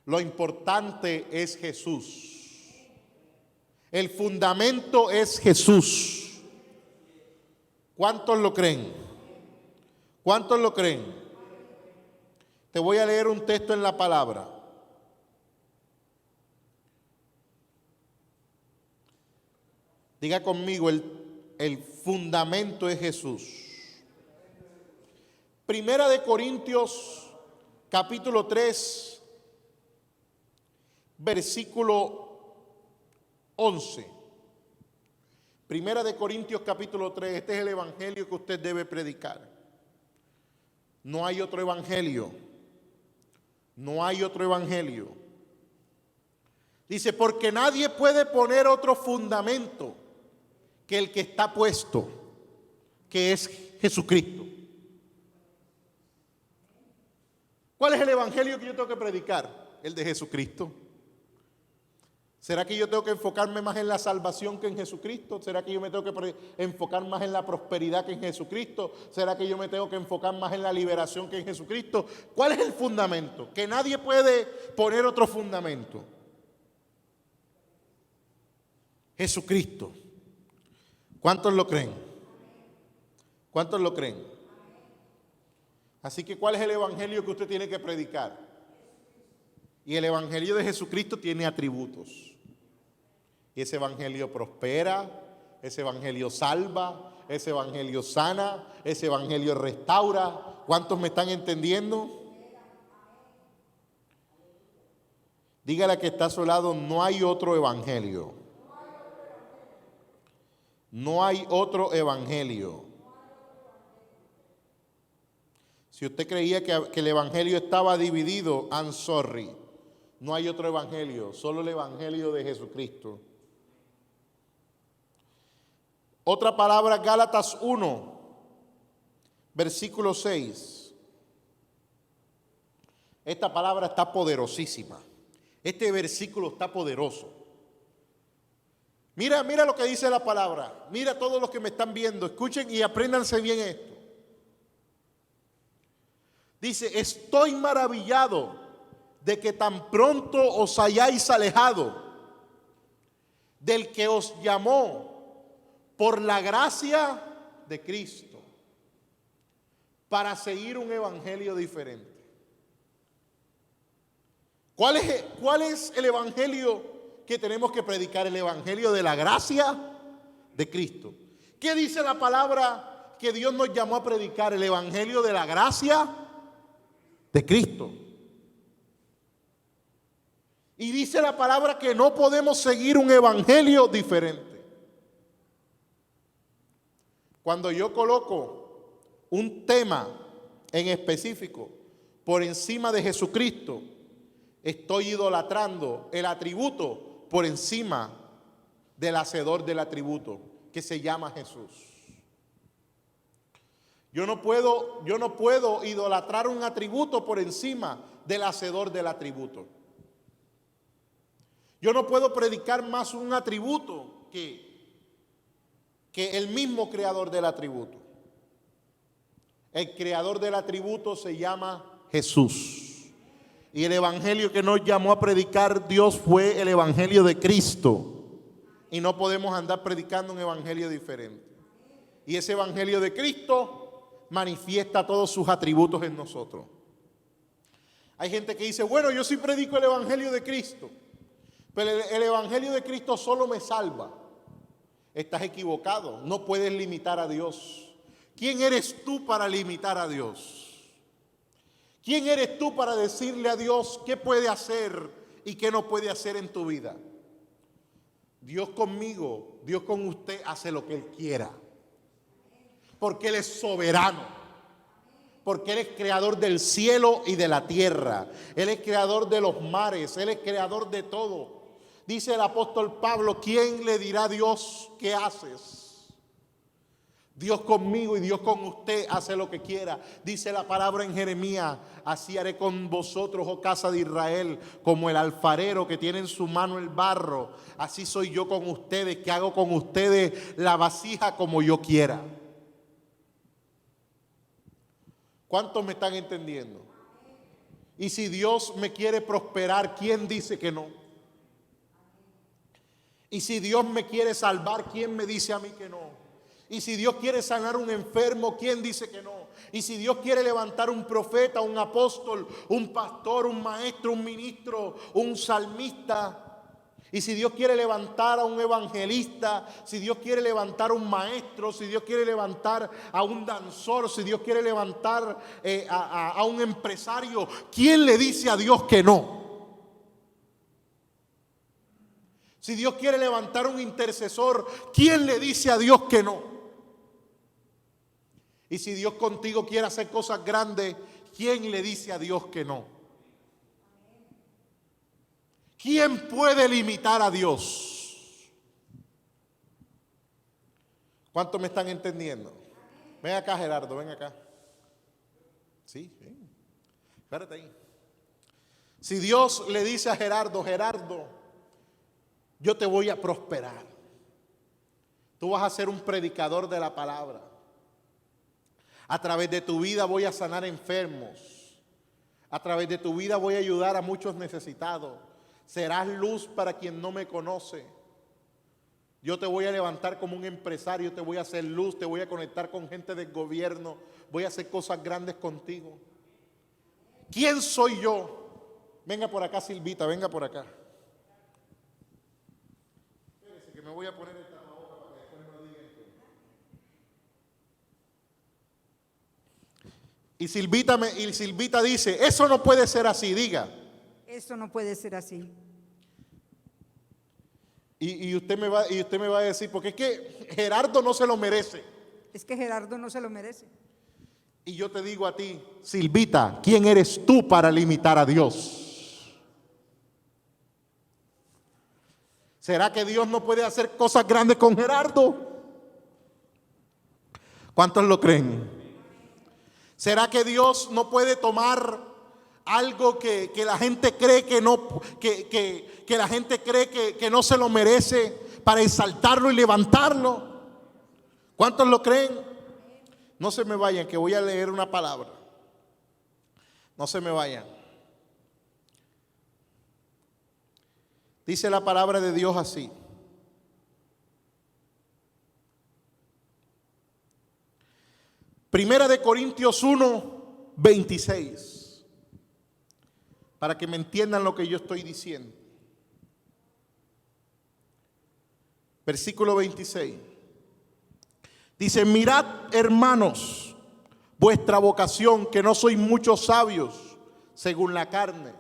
Lo importante es Jesús. El fundamento es Jesús. ¿Cuántos lo creen? ¿Cuántos lo creen? Te voy a leer un texto en la palabra. Diga conmigo, el fundamento es Jesús. Primera de Corintios, capítulo 3, versículo 11. Primera de Corintios capítulo 3, este es el evangelio que usted debe predicar. No hay otro evangelio. No hay otro evangelio. Dice, porque nadie puede poner otro fundamento que el que está puesto, que es Jesucristo. ¿Cuál es el evangelio que yo tengo que predicar? El de Jesucristo. ¿Será que yo tengo que enfocarme más en la salvación que en Jesucristo? ¿Será que yo me tengo que enfocar más en la prosperidad que en Jesucristo? ¿Será que yo me tengo que enfocar más en la liberación que en Jesucristo? ¿Cuál es el fundamento? Que nadie puede poner otro fundamento. Jesucristo. ¿Cuántos lo creen? ¿Cuántos lo creen? Así que, ¿cuál es el evangelio que usted tiene que predicar? Y el evangelio de Jesucristo tiene atributos. Y ese evangelio prospera, ese evangelio salva, ese evangelio sana, ese evangelio restaura. ¿Cuántos me están entendiendo? Dígale a que está a su lado, no hay otro evangelio. No hay otro evangelio. Si usted creía que el evangelio estaba dividido, I'm sorry. No hay otro evangelio, solo el evangelio de Jesucristo. Otra palabra, Gálatas 1, versículo 6. Esta palabra está poderosísima. Este versículo está poderoso. Mira lo que dice la palabra. Mira todos los que me están viendo. Escuchen y apréndanse bien esto. Dice, estoy maravillado de que tan pronto os hayáis alejado del que os llamó por la gracia de Cristo para seguir un evangelio diferente. ¿Cuál es el evangelio que tenemos que predicar? El evangelio de la gracia de Cristo. ¿Qué dice la palabra que Dios nos llamó a predicar? El evangelio de la gracia de Cristo. Y dice la palabra que no podemos seguir un evangelio diferente. Cuando yo coloco un tema en específico por encima de Jesucristo, estoy idolatrando el atributo por encima del hacedor del atributo, que se llama Jesús. Yo no puedo idolatrar un atributo por encima del hacedor del atributo. Yo no puedo predicar más un atributo que el mismo creador del atributo. El creador del atributo se llama Jesús. Y el evangelio que nos llamó a predicar Dios fue el evangelio de Cristo. Y no podemos andar predicando un evangelio diferente. Y ese evangelio de Cristo manifiesta todos sus atributos en nosotros. Hay gente que dice, bueno, yo sí predico el evangelio de Cristo, pero el evangelio de Cristo solo me salva. Estás equivocado, no puedes limitar a Dios. ¿Quién eres tú para limitar a Dios? ¿Quién eres tú para decirle a Dios qué puede hacer y qué no puede hacer en tu vida? Dios conmigo, Dios con usted hace lo que Él quiera. Porque Él es soberano. Porque Él es creador del cielo y de la tierra. Él es creador de los mares. Él es creador de todo. Dice el apóstol Pablo, ¿quién le dirá a Dios qué haces? Dios conmigo y Dios con usted hace lo que quiera. Dice la palabra en Jeremías: así haré con vosotros, oh casa de Israel, como el alfarero que tiene en su mano el barro. Así soy yo con ustedes, que hago con ustedes la vasija como yo quiera. ¿Cuántos me están entendiendo? Y si Dios me quiere prosperar, ¿quién dice que no? Y si Dios me quiere salvar, ¿quién me dice a mí que no? Y si Dios quiere sanar un enfermo, ¿quién dice que no? Y si Dios quiere levantar un profeta, un apóstol, un pastor, un maestro, un ministro, un salmista, y si Dios quiere levantar a un evangelista, si Dios quiere levantar a un maestro, si Dios quiere levantar a un danzor, si Dios quiere levantar a un empresario, ¿quién le dice a Dios que no? Si Dios quiere levantar un intercesor, ¿quién le dice a Dios que no? Y si Dios contigo quiere hacer cosas grandes, ¿quién le dice a Dios que no? ¿Quién puede limitar a Dios? ¿Cuántos me están entendiendo? Ven acá, Gerardo, ven acá. Sí, ven. Espérate ahí. Si Dios le dice a Gerardo: Gerardo, yo te voy a prosperar. Tú vas a ser un predicador de la palabra. A través de tu vida voy a sanar enfermos. A través de tu vida voy a ayudar a muchos necesitados. Serás luz para quien no me conoce. Yo te voy a levantar como un empresario, te voy a hacer luz, te voy a conectar con gente del gobierno, voy a hacer cosas grandes contigo. ¿Quién soy yo? Venga por acá, Silvita, venga por acá. Espérese que me voy a poner el tapabocas para que después no digan que... Y Silvita dice: eso no puede ser así, diga. Eso no puede ser así. Y usted me va a decir, porque es que Gerardo no se lo merece. Es que Gerardo no se lo merece. Y yo te digo a ti, Silvita, ¿quién eres tú para limitar a Dios? ¿Será que Dios no puede hacer cosas grandes con Gerardo? ¿Cuántos lo creen? ¿Será que Dios no puede tomar algo que la gente cree que no, que la gente cree que no se lo merece, para exaltarlo y levantarlo? ¿Cuántos lo creen? No se me vayan, que voy a leer una palabra. No se me vayan. Dice la palabra de Dios así: Primera de Corintios 1:26. Para que me entiendan lo que yo estoy diciendo. Versículo 26. Dice: mirad, hermanos, vuestra vocación, que no sois muchos sabios según la carne,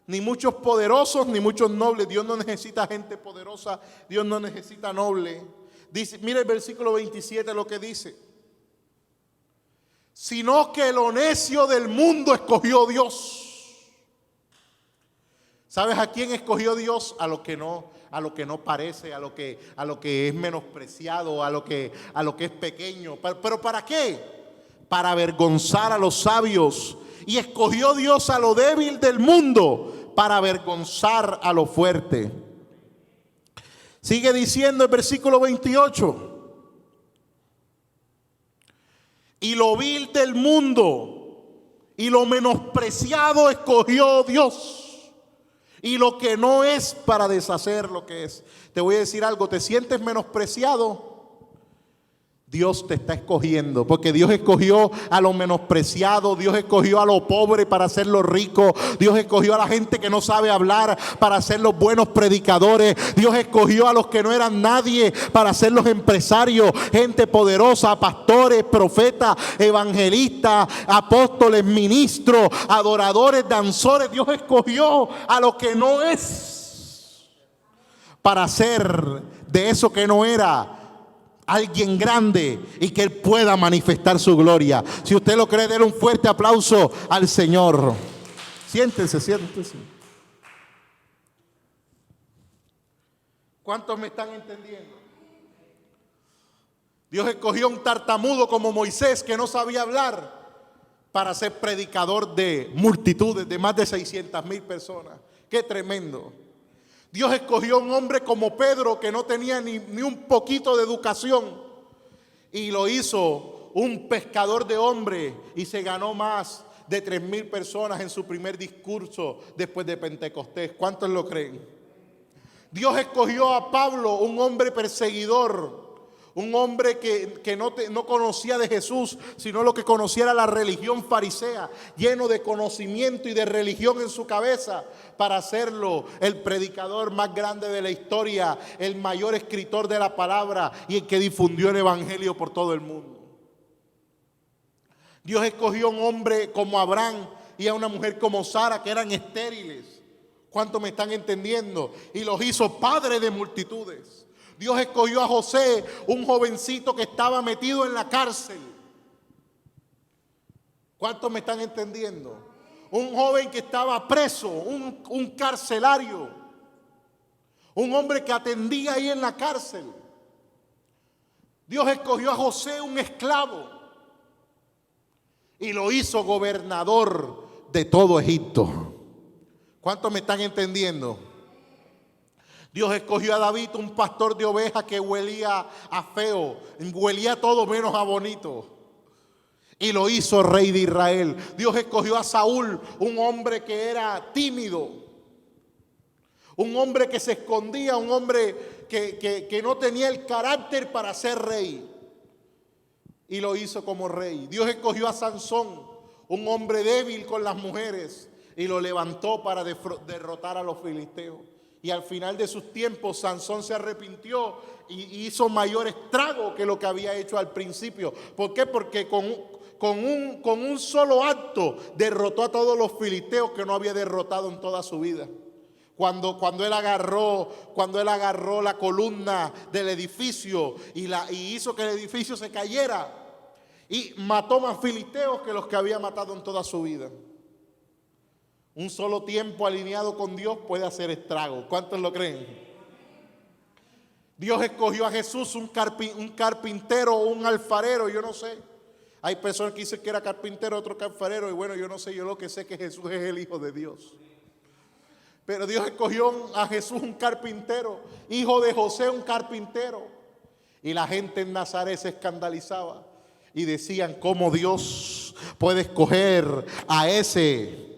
ni muchos poderosos, ni muchos nobles. Dios no necesita gente poderosa, Dios no necesita noble. Dice, mira el versículo 27 lo que dice: sino que lo necio del mundo escogió Dios. ¿Sabes a quién escogió Dios? A lo que no parece, a lo que es menospreciado, a lo que es pequeño. ¿Pero para qué? Para avergonzar a los sabios. Y escogió Dios a lo débil del mundo para avergonzar a lo fuerte. Sigue diciendo el versículo 28. Y lo vil del mundo y lo menospreciado escogió Dios. Y lo que no es, para deshacer lo que es. Te voy a decir algo: ¿te sientes menospreciado? Dios te está escogiendo, porque Dios escogió a lo menospreciado, Dios escogió a lo pobre para hacerlo rico, Dios escogió a la gente que no sabe hablar para ser los buenos predicadores, Dios escogió a los que no eran nadie para ser los empresarios, gente poderosa, pastores, profetas, evangelistas, apóstoles, ministros, adoradores, danzores. Dios escogió a lo que no es para hacer de eso que no era alguien grande y que Él pueda manifestar su gloria. Si usted lo cree, déle un fuerte aplauso al Señor. Siéntense. ¿Cuántos me están entendiendo? Dios escogió a un tartamudo como Moisés que no sabía hablar para ser predicador de multitudes, de más de 600,000 personas. ¡Qué tremendo! Dios escogió a un hombre como Pedro que no tenía ni un poquito de educación y lo hizo un pescador de hombres y se ganó más de 3,000 personas en su primer discurso después de Pentecostés. ¿Cuántos lo creen? Dios escogió a Pablo, un hombre perseguidor, un hombre que no conocía de Jesús, sino lo que conocía era la religión farisea, lleno de conocimiento y de religión en su cabeza, para hacerlo el predicador más grande de la historia, el mayor escritor de la palabra y el que difundió el evangelio por todo el mundo. Dios escogió a un hombre como Abraham y a una mujer como Sara, que eran estériles. ¿Cuántos me están entendiendo? Y los hizo padres de multitudes. Dios escogió a José, un jovencito que estaba metido en la cárcel. ¿Cuántos me están entendiendo? Un joven que estaba preso, un carcelario. Un hombre que atendía ahí en la cárcel. Dios escogió a José, un esclavo, y lo hizo gobernador de todo Egipto. ¿Cuántos me están entendiendo? Dios escogió a David, un pastor de ovejas que huelía a feo, huelía todo menos a bonito, y lo hizo rey de Israel. Dios escogió a Saúl, un hombre que era tímido, un hombre que se escondía, un hombre que no tenía el carácter para ser rey, y lo hizo como rey. Dios escogió a Sansón, un hombre débil con las mujeres, y lo levantó para derrotar a los filisteos. Y al final de sus tiempos, Sansón se arrepintió y hizo mayor estrago que lo que había hecho al principio. ¿Por qué? Porque con un solo acto derrotó a todos los filisteos que no había derrotado en toda su vida. Cuando él agarró la columna del edificio y hizo que el edificio se cayera, y mató más filisteos que los que había matado en toda su vida. Un solo tiempo alineado con Dios puede hacer estragos. ¿Cuántos lo creen? Dios escogió a Jesús, un carpintero o un alfarero, yo no sé. Hay personas que dicen que era carpintero, otro alfarero, y bueno, yo no sé, yo lo que sé es que Jesús es el Hijo de Dios. Pero Dios escogió a Jesús, un carpintero, hijo de José, un carpintero. Y la gente en Nazaret se escandalizaba y decían, ¿cómo Dios puede escoger a ese?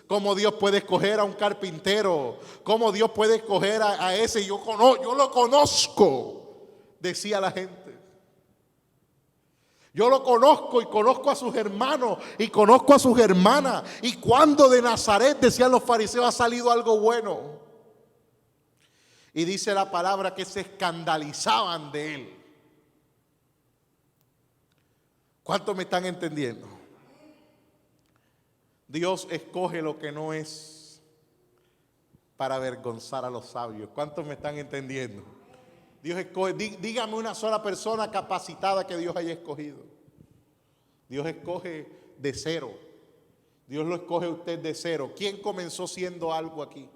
¿Cómo Dios puede escoger a un carpintero? ¿Cómo Dios puede escoger a ese? Yo lo conozco, decía la gente. Yo lo conozco y conozco a sus hermanos y conozco a sus hermanas. Y cuando de Nazaret, decían los fariseos, ha salido algo bueno. Y dice la palabra que se escandalizaban de él. ¿Cuántos me están entendiendo? Dios escoge lo que no es para avergonzar a los sabios. ¿Cuántos me están entendiendo? Dios escoge, dígame una sola persona capacitada que Dios haya escogido. Dios escoge de cero. Dios lo escoge a usted de cero. ¿Quién comenzó siendo algo aquí?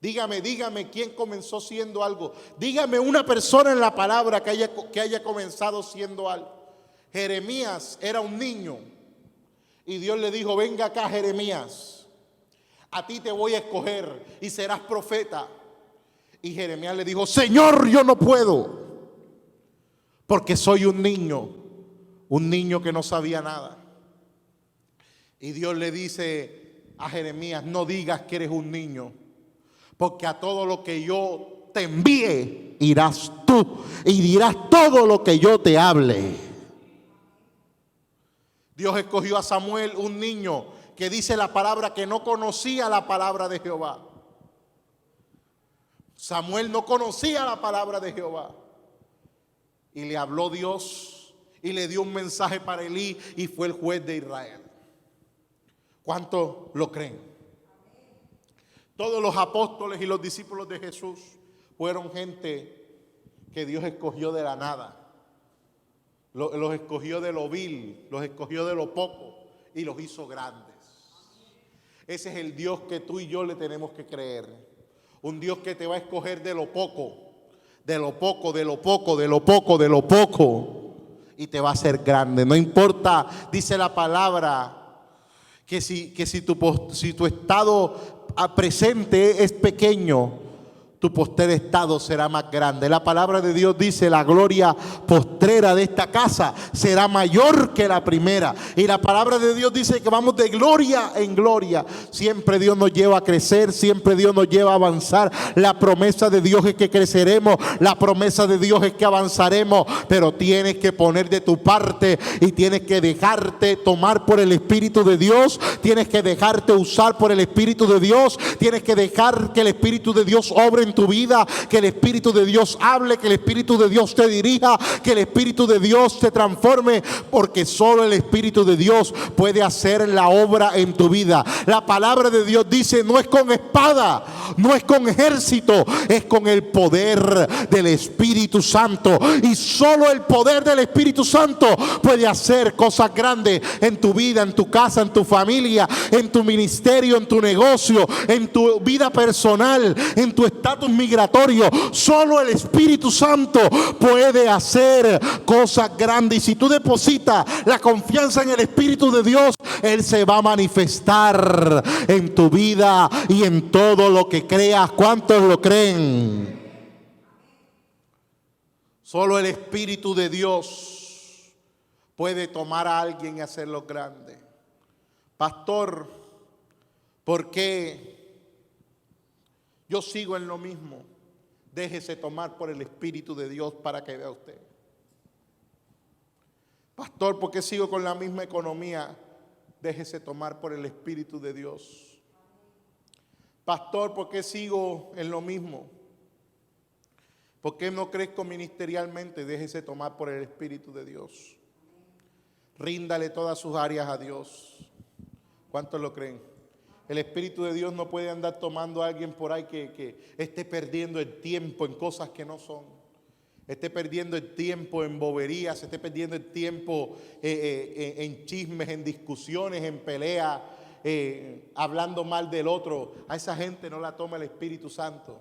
Dígame, ¿quién comenzó siendo algo? Dígame una persona en la palabra que haya comenzado siendo algo. Jeremías era un niño. Y Dios le dijo, venga acá, Jeremías, a ti te voy a escoger y serás profeta. Y Jeremías le dijo, Señor, yo no puedo, porque soy un niño que no sabía nada. Y Dios le dice a Jeremías, no digas que eres un niño, porque a todo lo que yo te envíe irás tú y dirás todo lo que yo te hable. Dios escogió a Samuel, un niño que dice la palabra que no conocía la palabra de Jehová. Samuel no conocía la palabra de Jehová. Y le habló Dios y le dio un mensaje para Elí y fue el juez de Israel. ¿Cuántos lo creen? Todos los apóstoles y los discípulos de Jesús fueron gente que Dios escogió de la nada. Los escogió de lo vil, los escogió de lo poco y los hizo grandes. Ese es el Dios que tú y yo le tenemos que creer. Un Dios que te va a escoger de lo poco, de lo poco, de lo poco, de lo poco, de lo poco, y te va a hacer grande. No importa, dice la palabra, que si tu estado presente es pequeño, tu postrer estado será más grande. La palabra de Dios dice: la gloria postrera de esta casa será mayor que la primera. Y la palabra de Dios dice que vamos de gloria en gloria. Siempre Dios nos lleva a crecer, siempre Dios nos lleva a avanzar. La promesa de Dios es que creceremos, la promesa de Dios es que avanzaremos, pero tienes que poner de tu parte y tienes que dejarte tomar por el Espíritu de Dios, tienes que dejarte usar por el Espíritu de Dios, tienes que dejar que el Espíritu de Dios obre en tu vida, que el Espíritu de Dios hable, que el Espíritu de Dios te dirija, que el Espíritu de Dios te transforme, porque solo el Espíritu de Dios puede hacer la obra en tu vida. La palabra de Dios dice: no es con espada, no es con ejército, es con el poder del Espíritu Santo. Y solo el poder del Espíritu Santo puede hacer cosas grandes en tu vida, en tu casa, en tu familia, en tu ministerio, en tu negocio, en tu vida personal, en tu estatus migratorio. Solo el Espíritu Santo puede hacer cosas grandes. Y si tú depositas la confianza en el Espíritu de Dios, Él se va a manifestar en tu vida y en todo lo que creas. ¿Cuántos lo creen? Solo el Espíritu de Dios puede tomar a alguien y hacerlo grande. Pastor, ¿por qué yo sigo en lo mismo? Déjese tomar por el Espíritu de Dios para que vea usted. Pastor, ¿por qué sigo con la misma economía? Déjese tomar por el Espíritu de Dios. Pastor, ¿por qué sigo en lo mismo? ¿Por qué no crezco ministerialmente? Déjese tomar por el Espíritu de Dios. Ríndale todas sus áreas a Dios. ¿Cuántos lo creen? El Espíritu de Dios no puede andar tomando a alguien por ahí que esté perdiendo el tiempo en cosas que no son. Esté perdiendo el tiempo en boberías, esté perdiendo el tiempo en chismes, en discusiones, en peleas, hablando mal del otro. A esa gente no la toma el Espíritu Santo.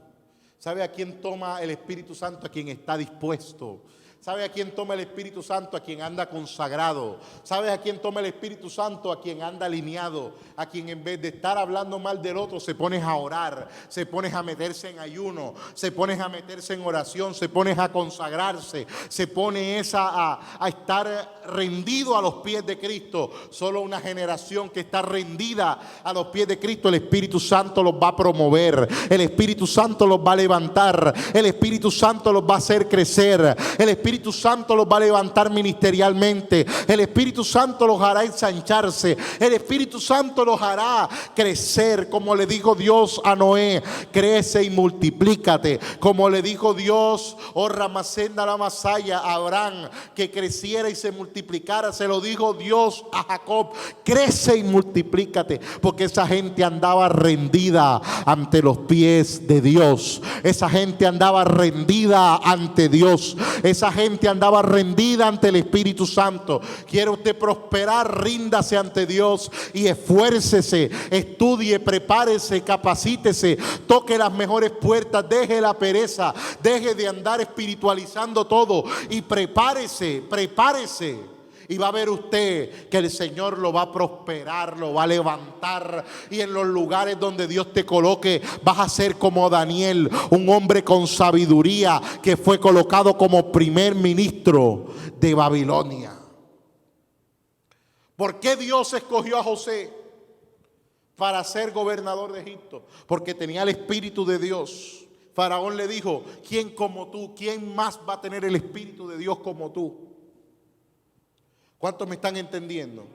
¿Sabe a quién toma el Espíritu Santo? A quien está dispuesto. ¿Sabe a quién toma el Espíritu Santo? A quien anda consagrado. ¿Sabe a quién toma el Espíritu Santo? A quien anda alineado. A quien en vez de estar hablando mal del otro, se pone a orar, se pone a meterse en ayuno, se pone a meterse en oración, se pone a consagrarse, se pone a estar rendido a los pies de Cristo. Solo una generación que está rendida a los pies de Cristo, el Espíritu Santo los va a promover, el Espíritu Santo los va a levantar, el Espíritu Santo los va a hacer crecer, el Espíritu Santo los va a levantar ministerialmente, el Espíritu Santo los hará ensancharse, el Espíritu Santo los hará crecer, como le dijo Dios a Noé: crece y multiplícate. Como le dijo Dios, oh Ramacenda la Masaya, a Abraham, que creciera y se multiplicara, se lo dijo Dios a Jacob: crece y multiplícate. Porque esa gente andaba rendida ante los pies de Dios, esa gente andaba rendida ante Dios, esa gente andaba rendida ante el Espíritu Santo. ¿Quiere usted prosperar? Ríndase ante Dios y esfuércese, estudie, prepárese, capacítese, toque las mejores puertas, deje la pereza, deje de andar espiritualizando todo y prepárese. Y va a ver usted que el Señor lo va a prosperar, lo va a levantar. Y en los lugares donde Dios te coloque, vas a ser como Daniel, un hombre con sabiduría que fue colocado como primer ministro de Babilonia. ¿Por qué Dios escogió a José para ser gobernador de Egipto? Porque tenía el Espíritu de Dios. Faraón le dijo: ¿quién como tú? ¿Quién más va a tener el Espíritu de Dios como tú? ¿Cuántos me están entendiendo?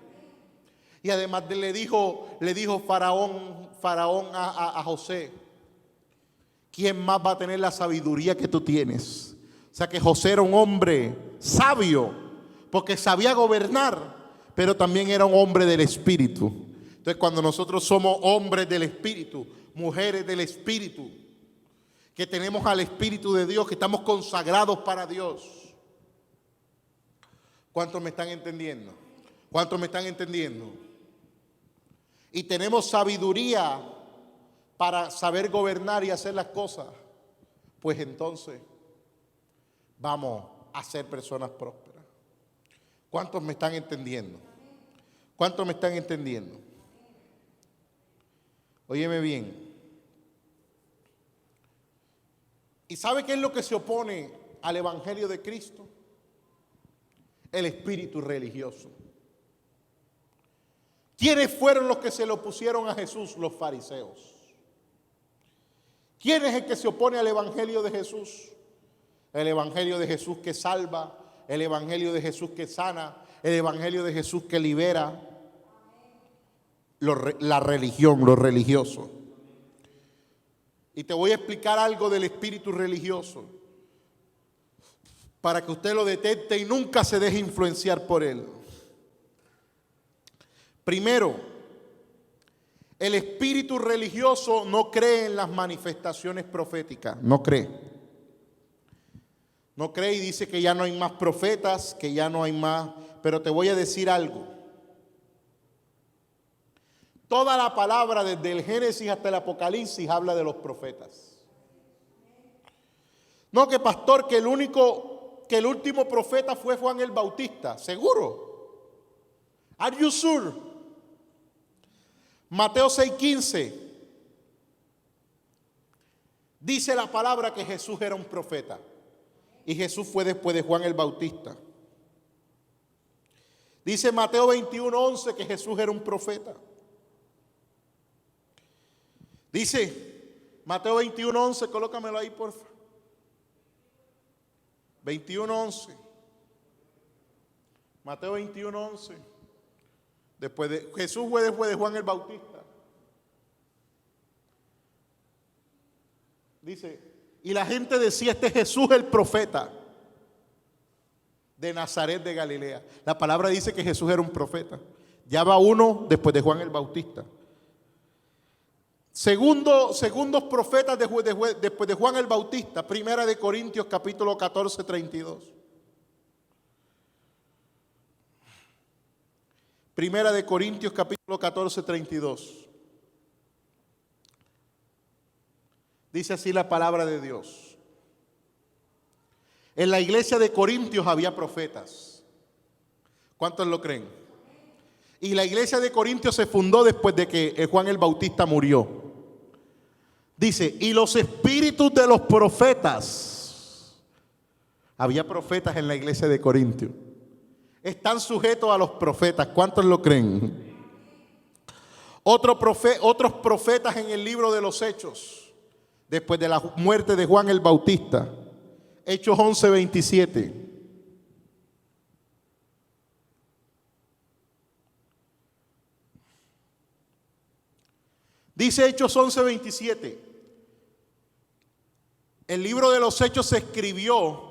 Y además le dijo Faraón a José: ¿quién más va a tener la sabiduría que tú tienes? O sea que José era un hombre sabio, porque sabía gobernar, pero también era un hombre del Espíritu. Entonces, cuando nosotros somos hombres del Espíritu, mujeres del Espíritu, que tenemos al Espíritu de Dios, que estamos consagrados para Dios, ¿cuántos me están entendiendo? ¿Cuántos me están entendiendo? Y tenemos sabiduría para saber gobernar y hacer las cosas, pues entonces vamos a ser personas prósperas. ¿Cuántos me están entendiendo? ¿Cuántos me están entendiendo? Óyeme bien. ¿Y sabe qué es lo que se opone al Evangelio de Cristo? El espíritu religioso. ¿Quiénes fueron los que se le opusieron a Jesús? Los fariseos. ¿Quién es el que se opone al Evangelio de Jesús? El Evangelio de Jesús que salva, el Evangelio de Jesús que sana, el Evangelio de Jesús que libera. La religión, lo religioso. Y te voy a explicar algo del espíritu religioso para que usted lo detecte y nunca se deje influenciar por él. Primero, el espíritu religioso no cree en las manifestaciones proféticas, no cree. No cree y dice que ya no hay más profetas, que ya no hay más. Pero te voy a decir algo. Toda la palabra desde el Génesis hasta el Apocalipsis habla de los profetas. No, que pastor, que el último profeta fue Juan el Bautista. ¿Seguro? Are you sure? Mateo 6:15 dice la palabra que Jesús era un profeta. Y Jesús fue después de Juan el Bautista. Dice Mateo 21:11 que Jesús era un profeta. Dice Mateo 21:11, colócamelo ahí, por favor. 21:11. Mateo 21:11. Jesús fue después de Juan el Bautista. Dice, y la gente decía, este es Jesús el profeta de Nazaret de Galilea. La palabra dice que Jesús era un profeta. Ya va uno después de Juan el Bautista. Segundos profetas después de Juan el Bautista, Primera de Corintios capítulo 14, 32. Primera de Corintios capítulo 14, 32. Dice así la palabra de Dios. En la iglesia de Corintios había profetas. ¿Cuántos lo creen? Y la iglesia de Corintios se fundó después de que Juan el Bautista murió. Dice, y los espíritus de los profetas, había profetas en la iglesia de Corintios, están sujetos a los profetas. ¿Cuántos lo creen? Otros profetas en el libro de los Hechos, después de la muerte de Juan el Bautista. Hechos 11:27. Dice Hechos 11:27. El libro de los Hechos se escribió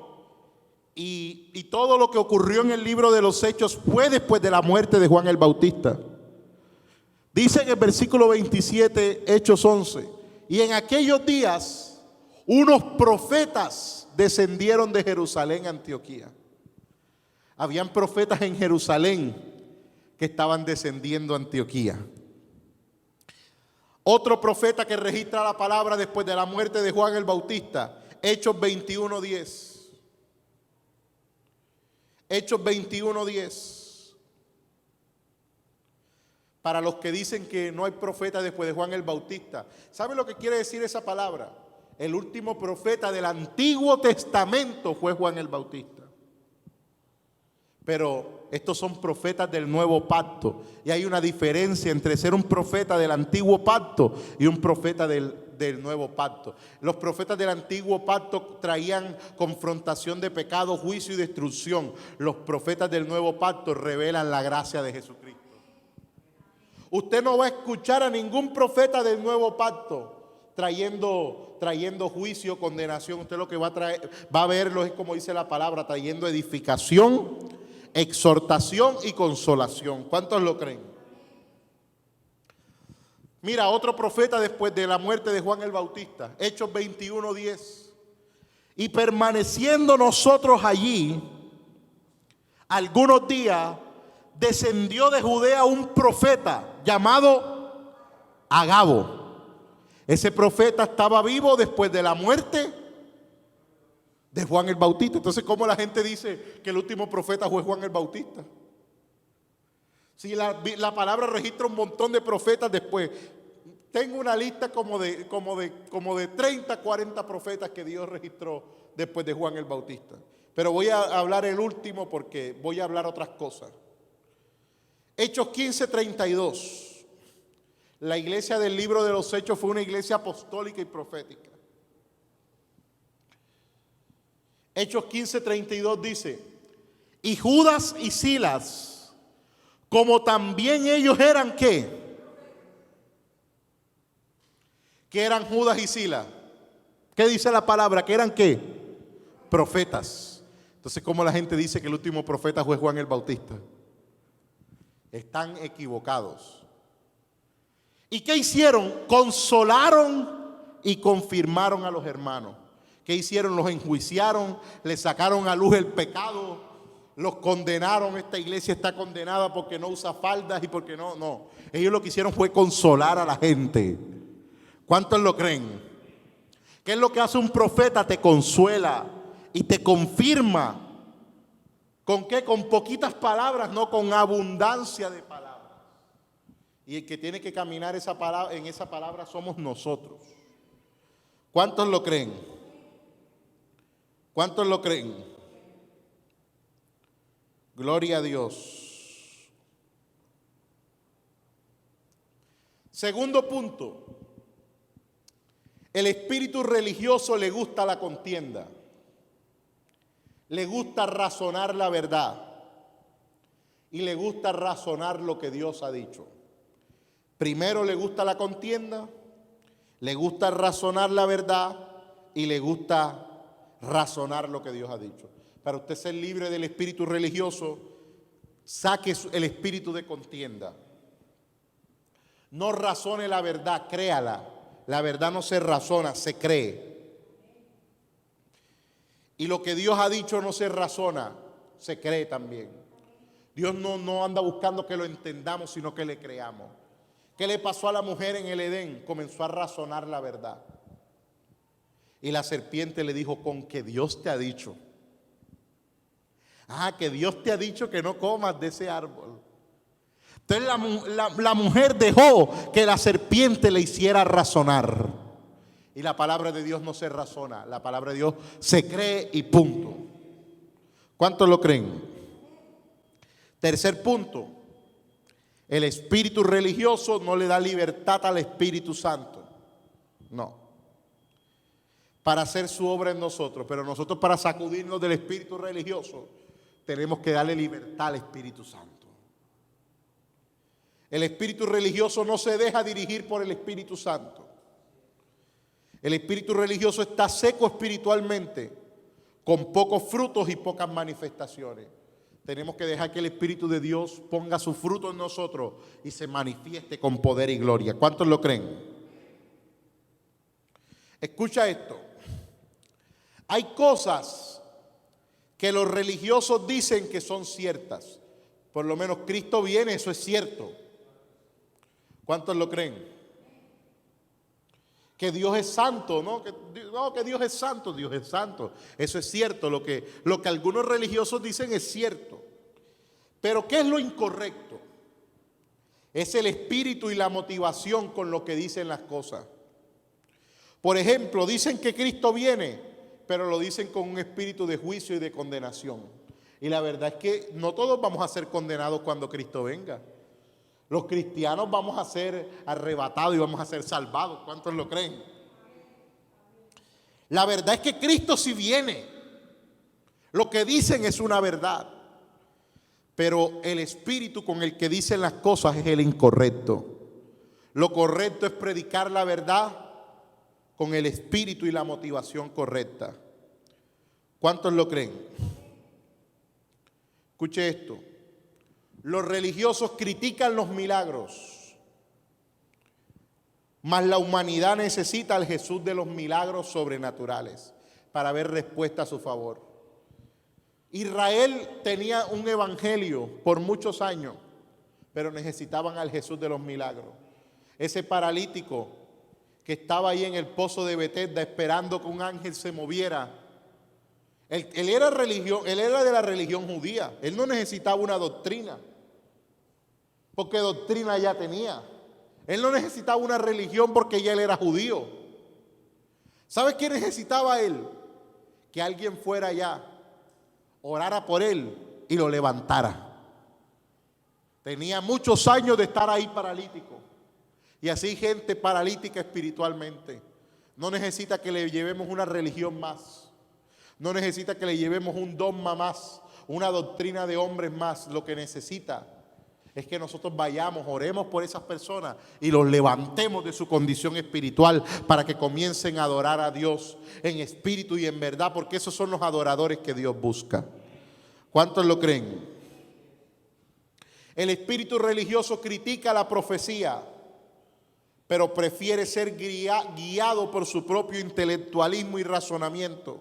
y todo lo que ocurrió en el libro de los Hechos fue después de la muerte de Juan el Bautista. Dice en el versículo 27, Hechos 11, y en aquellos días unos profetas descendieron de Jerusalén a Antioquía. Habían profetas en Jerusalén que estaban descendiendo a Antioquía. Otro profeta que registra la palabra después de la muerte de Juan el Bautista, Hechos 21:10. Hechos 21:10. Para los que dicen que no hay profeta después de Juan el Bautista, ¿saben lo que quiere decir esa palabra? El último profeta del Antiguo Testamento fue Juan el Bautista. Pero estos son profetas del Nuevo Pacto. Y hay una diferencia entre ser un profeta del Antiguo Pacto y un profeta del Nuevo Pacto. Los profetas del Antiguo Pacto traían confrontación de pecado, juicio y destrucción. Los profetas del Nuevo Pacto revelan la gracia de Jesucristo. Usted no va a escuchar a ningún profeta del Nuevo Pacto trayendo juicio, condenación. Usted lo que va a verlo es, como dice la palabra, trayendo edificación, exhortación y consolación. ¿Cuántos lo creen? Mira, otro profeta después de la muerte de Juan el Bautista, Hechos 21:10. Y permaneciendo nosotros allí algunos días, descendió de Judea un profeta llamado Agabo. Ese profeta estaba vivo después de la muerte de Juan el Bautista. Entonces, ¿cómo la gente dice que el último profeta fue Juan el Bautista? Si la palabra registra un montón de profetas después. Tengo una lista como de 30, 40 profetas que Dios registró después de Juan el Bautista. Pero voy a hablar el último porque voy a hablar otras cosas. Hechos 15:32. La iglesia del libro de los Hechos fue una iglesia apostólica y profética. Hechos 15:32 dice: y Judas y Silas, como también ellos eran ¿qué? ¿Qué eran Judas y Silas? ¿Qué dice la palabra? ¿Que eran qué? Profetas. Entonces, ¿cómo la gente dice que el último profeta fue Juan el Bautista? Están equivocados. ¿Y qué hicieron? Consolaron y confirmaron a los hermanos. ¿Qué hicieron? Los enjuiciaron, les sacaron a luz el pecado, los condenaron. Esta iglesia está condenada porque no usa faldas y porque no. Ellos lo que hicieron fue consolar a la gente. ¿Cuántos lo creen? ¿Qué es lo que hace un profeta? Te consuela y te confirma. ¿Con qué? Con poquitas palabras, no con abundancia de palabras. Y el que tiene que caminar en esa palabra somos nosotros. ¿Cuántos lo creen? ¿Cuántos lo creen? Gloria a Dios. Segundo punto. El espíritu religioso le gusta la contienda. Le gusta razonar la verdad. Y le gusta razonar lo que Dios ha dicho. Primero le gusta la contienda, le gusta razonar la verdad y le gusta razonar lo que Dios ha dicho. Para usted ser libre del espíritu religioso, saque el espíritu de contienda. No razone la verdad, créala. La verdad no se razona, se cree. Y lo que Dios ha dicho no se razona, se cree también. Dios no anda buscando que lo entendamos, sino que le creamos. ¿Qué le pasó a la mujer en el Edén? Comenzó a razonar la verdad. Y la serpiente le dijo: con que Dios te ha dicho. Que Dios te ha dicho que no comas de ese árbol. Entonces la mujer dejó que la serpiente le hiciera razonar. Y la palabra de Dios no se razona, la palabra de Dios se cree y punto. ¿Cuántos lo creen? Tercer punto. El espíritu religioso no le da libertad al Espíritu Santo. No. Para hacer su obra en nosotros. Pero nosotros, para sacudirnos del espíritu religioso, tenemos que darle libertad al Espíritu Santo. El espíritu religioso no se deja dirigir por el Espíritu Santo. El espíritu religioso está seco espiritualmente, con pocos frutos y pocas manifestaciones. Tenemos que dejar que el Espíritu de Dios ponga su fruto en nosotros y se manifieste con poder y gloria. ¿Cuántos lo creen? Escucha esto. Hay cosas que los religiosos dicen que son ciertas. Por lo menos Cristo viene, eso es cierto. ¿Cuántos lo creen? Que Dios es santo, ¿no? Que Dios es santo, Dios es santo. Eso es cierto, lo que algunos religiosos dicen es cierto. Pero ¿qué es lo incorrecto? Es el espíritu y la motivación con lo que dicen las cosas. Por ejemplo, dicen que Cristo viene, pero lo dicen con un espíritu de juicio y de condenación. Y la verdad es que no todos vamos a ser condenados cuando Cristo venga. Los cristianos vamos a ser arrebatados y vamos a ser salvados. ¿Cuántos lo creen? La verdad es que Cristo sí viene. Lo que dicen es una verdad. Pero el espíritu con el que dicen las cosas es el incorrecto. Lo correcto es predicar la verdad con el espíritu y la motivación correcta. ¿Cuántos lo creen? Escuche esto. Los religiosos critican los milagros, mas la humanidad necesita al Jesús de los milagros sobrenaturales para ver respuesta a su favor. Israel tenía un evangelio por muchos años, pero necesitaban al Jesús de los milagros. Ese paralítico que estaba ahí en el pozo de Betesda esperando que un ángel se moviera Él era religión, él era de la religión judía. Él no necesitaba una doctrina, porque doctrina ya tenía. Él no necesitaba una religión porque ya él era judío. ¿Sabe qué necesitaba él? Que alguien fuera allá, orara por él y lo levantara. Tenía muchos años de estar ahí paralítico. Y así gente paralítica espiritualmente. No necesita que le llevemos una religión más. No necesita que le llevemos un dogma más, una doctrina de hombres más. Lo que necesita es que nosotros vayamos, oremos por esas personas y los levantemos de su condición espiritual para que comiencen a adorar a Dios en espíritu y en verdad, porque esos son los adoradores que Dios busca. ¿Cuántos lo creen? El espíritu religioso critica la profecía, pero prefiere ser guiado por su propio intelectualismo y razonamiento,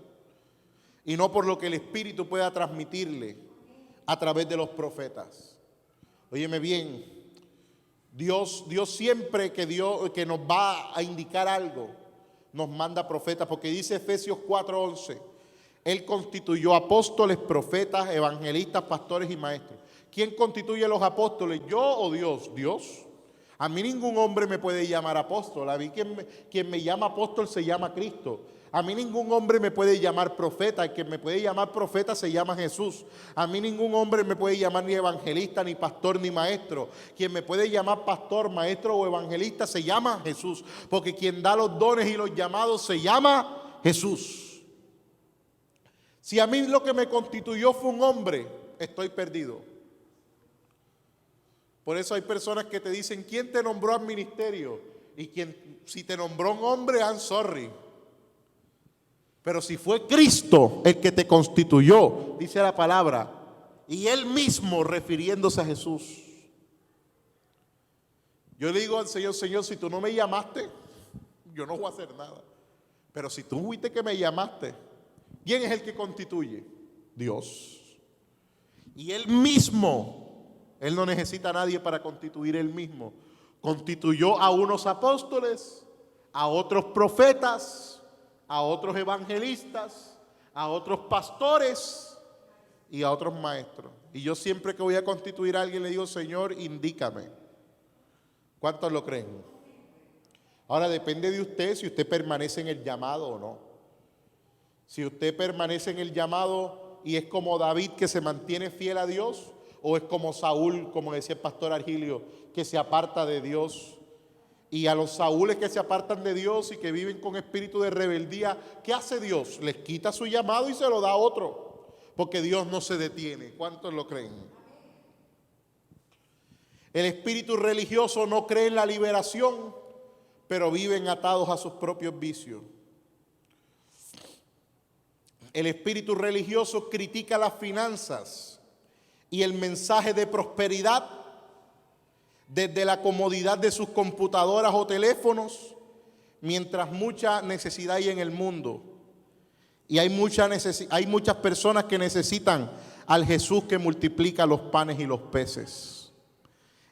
y no por lo que el Espíritu pueda transmitirle a través de los profetas. Óyeme bien, Dios siempre que nos va a indicar algo, nos manda profetas, porque dice Efesios 4:11, Él constituyó apóstoles, profetas, evangelistas, pastores y maestros. ¿Quién constituye a los apóstoles? ¿Yo o Dios? Dios. A mí ningún hombre me puede llamar apóstol. A mí quien me llama apóstol se llama Cristo. A mí ningún hombre me puede llamar profeta. El que me puede llamar profeta se llama Jesús. A mí ningún hombre me puede llamar ni evangelista, ni pastor, ni maestro. Quien me puede llamar pastor, maestro o evangelista se llama Jesús. Porque quien da los dones y los llamados se llama Jesús. Si a mí lo que me constituyó fue un hombre, estoy perdido. Por eso hay personas que te dicen, ¿quién te nombró al ministerio? Y si te nombró un hombre, I'm sorry. Pero si fue Cristo el que te constituyó, dice la palabra, y Él mismo refiriéndose a Jesús. Yo le digo al Señor, Señor, si tú no me llamaste, yo no voy a hacer nada. Pero si tú fuiste que me llamaste, ¿quién es el que constituye? Dios. Y Él mismo. Él no necesita a nadie para constituir él mismo. Constituyó a unos apóstoles, a otros profetas, a otros evangelistas, a otros pastores y a otros maestros. Y yo siempre que voy a constituir a alguien le digo, Señor, indícame. ¿Cuántos lo creen? Ahora depende de usted si usted permanece en el llamado o no. Si usted permanece en el llamado y es como David que se mantiene fiel a Dios, o es como Saúl, como decía el pastor Argilio, que se aparta de Dios. Y a los Saúles que se apartan de Dios y que viven con espíritu de rebeldía, ¿qué hace Dios? Les quita su llamado y se lo da a otro, porque Dios no se detiene. ¿Cuántos lo creen? El espíritu religioso no cree en la liberación, pero viven atados a sus propios vicios. El espíritu religioso critica las finanzas y el mensaje de prosperidad desde la comodidad de sus computadoras o teléfonos, mientras mucha necesidad hay en el mundo. Y hay muchas personas que necesitan al Jesús que multiplica los panes y los peces.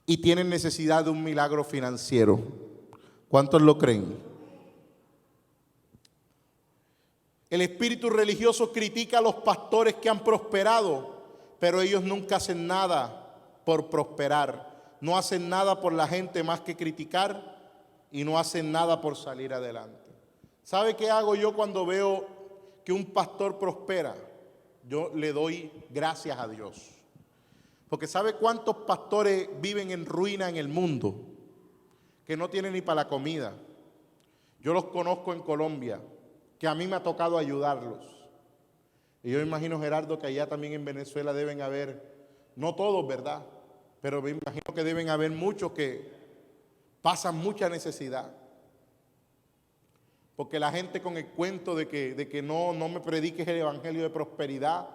Y tienen necesidad de un milagro financiero. ¿Cuántos lo creen? El espíritu religioso critica a los pastores que han prosperado, pero ellos nunca hacen nada por prosperar. No hacen nada por la gente más que criticar y no hacen nada por salir adelante. ¿Sabe qué hago yo cuando veo que un pastor prospera? Yo le doy gracias a Dios. Porque ¿sabe cuántos pastores viven en ruina en el mundo? Que no tienen ni para la comida. Yo los conozco en Colombia, que a mí me ha tocado ayudarlos. Y yo imagino, Gerardo, que allá también en Venezuela deben haber, no todos, ¿verdad? Pero me imagino que deben haber muchos que pasan mucha necesidad. Porque la gente con el cuento de que no me prediques el evangelio de prosperidad,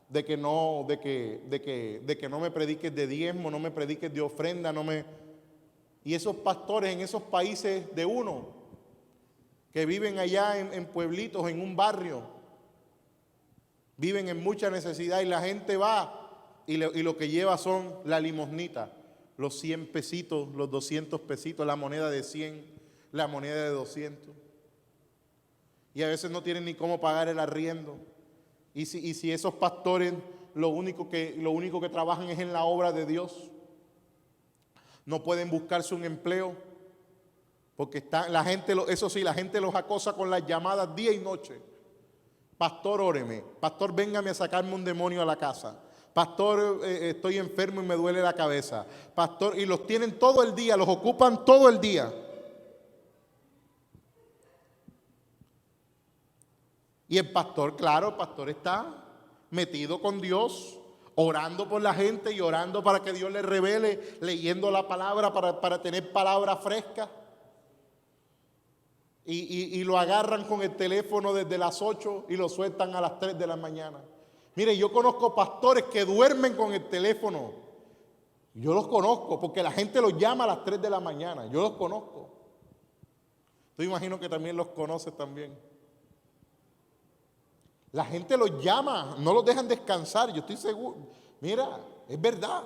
de que no me prediques de diezmo, no me prediques de ofrenda, Y esos pastores en esos países de uno, que viven allá en pueblitos, en un barrio, viven en mucha necesidad y la gente va y lo que lleva son la limosnita, los 100 pesitos, los 200 pesitos, la moneda de 100, la moneda de 200. Y a veces no tienen ni cómo pagar el arriendo. Y si esos pastores lo único que trabajan es en la obra de Dios, no pueden buscarse un empleo, porque la gente los acosa con las llamadas día y noche. Pastor, óreme. Pastor, véngame a sacarme un demonio a la casa. Pastor, estoy enfermo y me duele la cabeza. Pastor, y los tienen todo el día, los ocupan todo el día. Y el pastor, claro, el pastor está metido con Dios, orando por la gente y orando para que Dios le revele, leyendo la palabra para tener palabra fresca. Y lo agarran con el teléfono desde las 8 y lo sueltan a las 3 de la mañana. Mire, yo conozco pastores que duermen con el teléfono. Yo los conozco porque la gente los llama a las 3 de la mañana. Yo los conozco. Tú imagino que también los conoces también. La gente los llama, no los dejan descansar, yo estoy seguro. Mira, es verdad.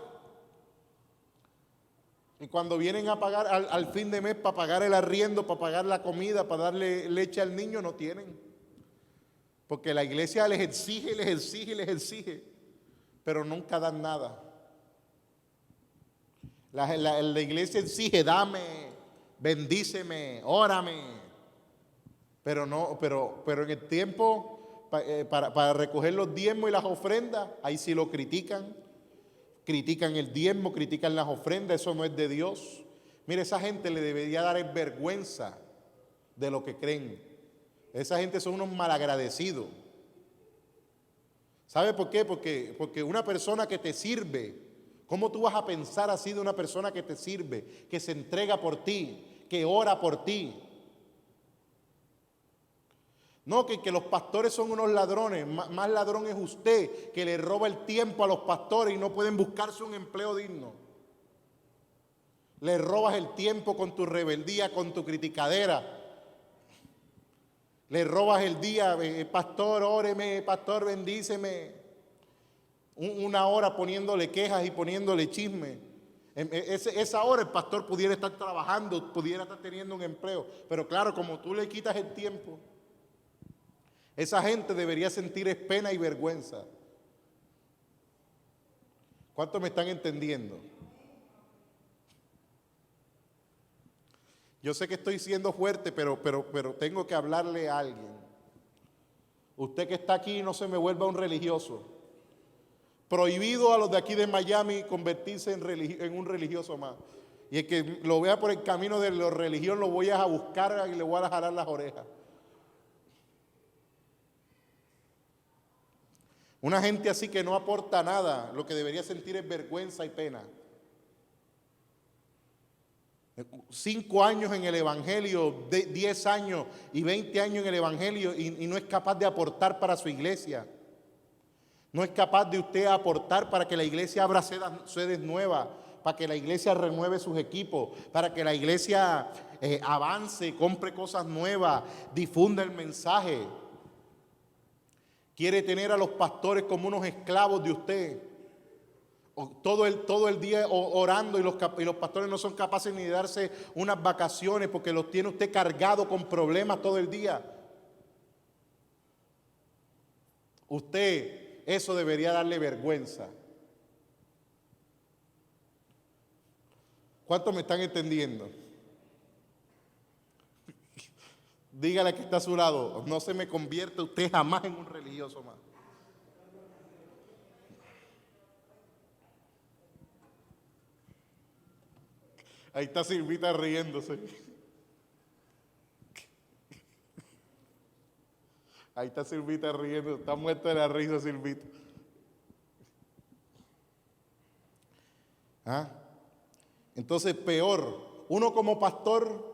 Y cuando vienen a pagar al fin de mes para pagar el arriendo, para pagar la comida, para darle leche al niño, no tienen. Porque la iglesia les exige, les exige, les exige, pero nunca dan nada. La iglesia exige, dame, bendíceme, órame. Pero en el tiempo para recoger los diezmos y las ofrendas, ahí sí lo critican. Critican el diezmo, critican las ofrendas, eso no es de Dios. Mire, esa gente le debería dar vergüenza de lo que creen. Esa gente son unos malagradecidos. ¿Sabe por qué? Porque una persona que te sirve, ¿cómo tú vas a pensar así de una persona que te sirve, que se entrega por ti, que ora por ti? No, que los pastores son unos ladrones. Más ladrón es usted, que le roba el tiempo a los pastores y no pueden buscarse un empleo digno. Le robas el tiempo con tu rebeldía, con tu criticadera. Le robas el día, pastor, óreme, pastor, bendíceme. Una hora poniéndole quejas y poniéndole chisme. Esa hora el pastor pudiera estar trabajando, pudiera estar teniendo un empleo. Pero claro, como tú le quitas el tiempo, esa gente debería sentir pena y vergüenza. ¿Cuántos me están entendiendo? Yo sé que estoy siendo fuerte, pero tengo que hablarle a alguien. Usted que está aquí, no se me vuelva un religioso. Prohibido a los de aquí de Miami convertirse en un religioso más. Y el que lo vea por el camino de la religión, lo voy a buscar y le voy a jalar las orejas. Una gente así que no aporta nada, lo que debería sentir es vergüenza y pena. 5 años en el Evangelio, 10 años y 20 años en el Evangelio y no es capaz de aportar para su iglesia. No es capaz de usted aportar para que la iglesia abra sedes nuevas, para que la iglesia renueve sus equipos, para que la iglesia avance, compre cosas nuevas, difunda el mensaje. Quiere tener a los pastores como unos esclavos de usted. Todo el día orando y los pastores no son capaces ni de darse unas vacaciones porque los tiene usted cargado con problemas todo el día. Usted, eso debería darle vergüenza. ¿Cuántos me están entendiendo? Dígale que está a su lado, no se me convierte usted jamás en un religioso más. Ahí está Silvita riéndose. Ahí está Silvita riendo, está muerta de la risa Silvita. ¿Ah? Entonces peor, uno como pastor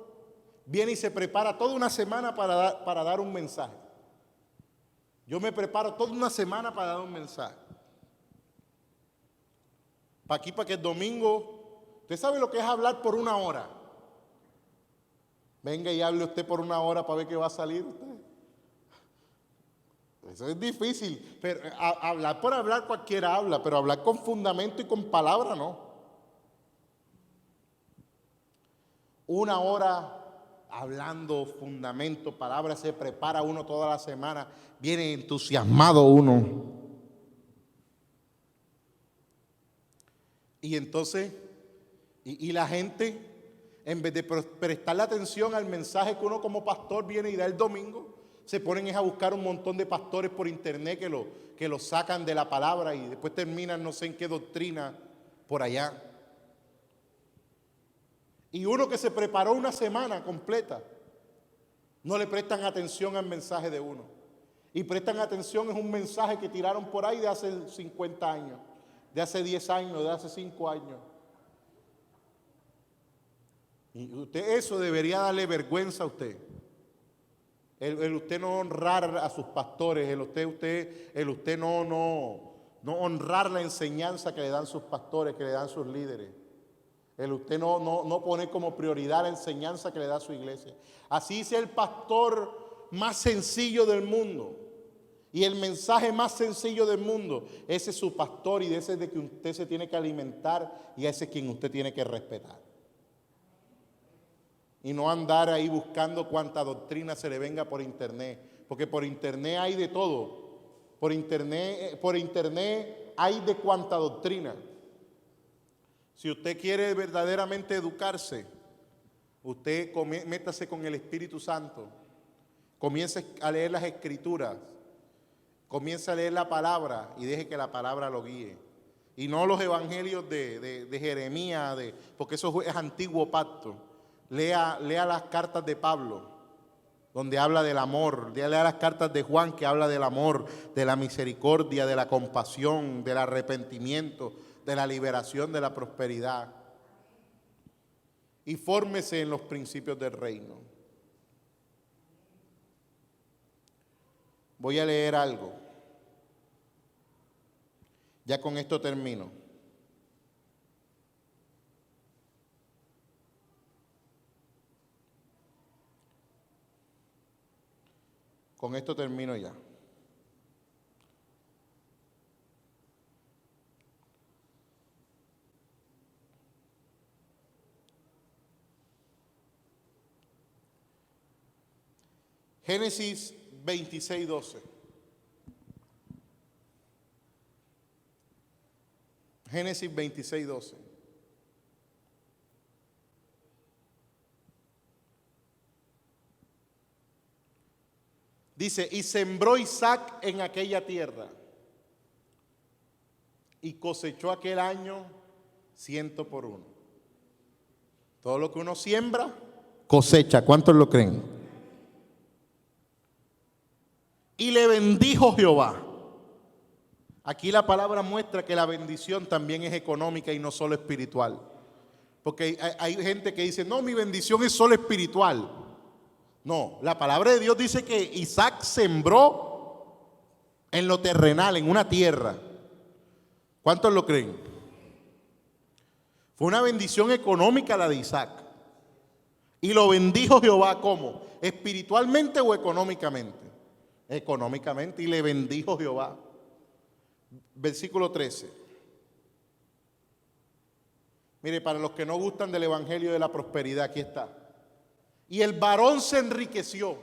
viene y se prepara toda una semana para dar un mensaje. Yo me preparo toda una semana para dar un mensaje. Para aquí, para que el domingo, usted sabe lo que es hablar por 1 hora. Venga y hable usted por 1 hora para ver qué va a salir usted. Eso es difícil, pero hablar por hablar cualquiera habla, pero hablar con fundamento y con palabra no. 1 hora hablando fundamento, palabras, se prepara uno toda la semana, viene entusiasmado uno. Y entonces, y la gente, en vez de prestarle atención al mensaje que uno como pastor viene y da el domingo, se ponen a buscar un montón de pastores por internet que lo sacan de la palabra y después terminan no sé en qué doctrina por allá. Y uno que se preparó una semana completa, no le prestan atención al mensaje de uno. Y prestan atención, es un mensaje que tiraron por ahí de hace 50 años, de hace 10 años, de hace 5 años. Y usted, eso debería darle vergüenza a usted. El usted no honrar a sus pastores, el usted no honrar la enseñanza que le dan sus pastores, que le dan sus líderes. El usted no poner como prioridad la enseñanza que le da su iglesia. Así sea el pastor más sencillo del mundo y el mensaje más sencillo del mundo, ese es su pastor y de ese es de que usted se tiene que alimentar y ese es quien usted tiene que respetar. Y no andar ahí buscando cuánta doctrina se le venga por internet, porque por internet hay de todo. Por internet hay de cuánta doctrina. Si usted quiere verdaderamente educarse, usted métase con el Espíritu Santo, comience a leer las Escrituras, comience a leer la palabra y deje que la palabra lo guíe. Y no los evangelios de Jeremías, porque eso es antiguo pacto. Lea las cartas de Pablo, donde habla del amor. Lea las cartas de Juan, que habla del amor, de la misericordia, de la compasión, del arrepentimiento, de la liberación, de la prosperidad. Y fórmese en los principios del reino. Voy a leer algo. Ya con esto termino. Con esto termino ya. Génesis 26:12. Génesis 26:12. Dice, y sembró Isaac en aquella tierra y cosechó aquel año 100 por 1. Todo lo que uno siembra, cosecha. ¿Cuántos lo creen? Y le bendijo Jehová. Aquí la palabra muestra que la bendición también es económica y no solo espiritual. Porque hay gente que dice, no, mi bendición es solo espiritual. No, la palabra de Dios dice que Isaac sembró en lo terrenal, en una tierra. ¿Cuántos lo creen? Fue una bendición económica la de Isaac. Y lo bendijo Jehová, ¿cómo? ¿Espiritualmente o económicamente? Económicamente, y le bendijo Jehová. Versículo 13. Mire, para los que no gustan del evangelio de la prosperidad, aquí está. Y el varón se enriqueció.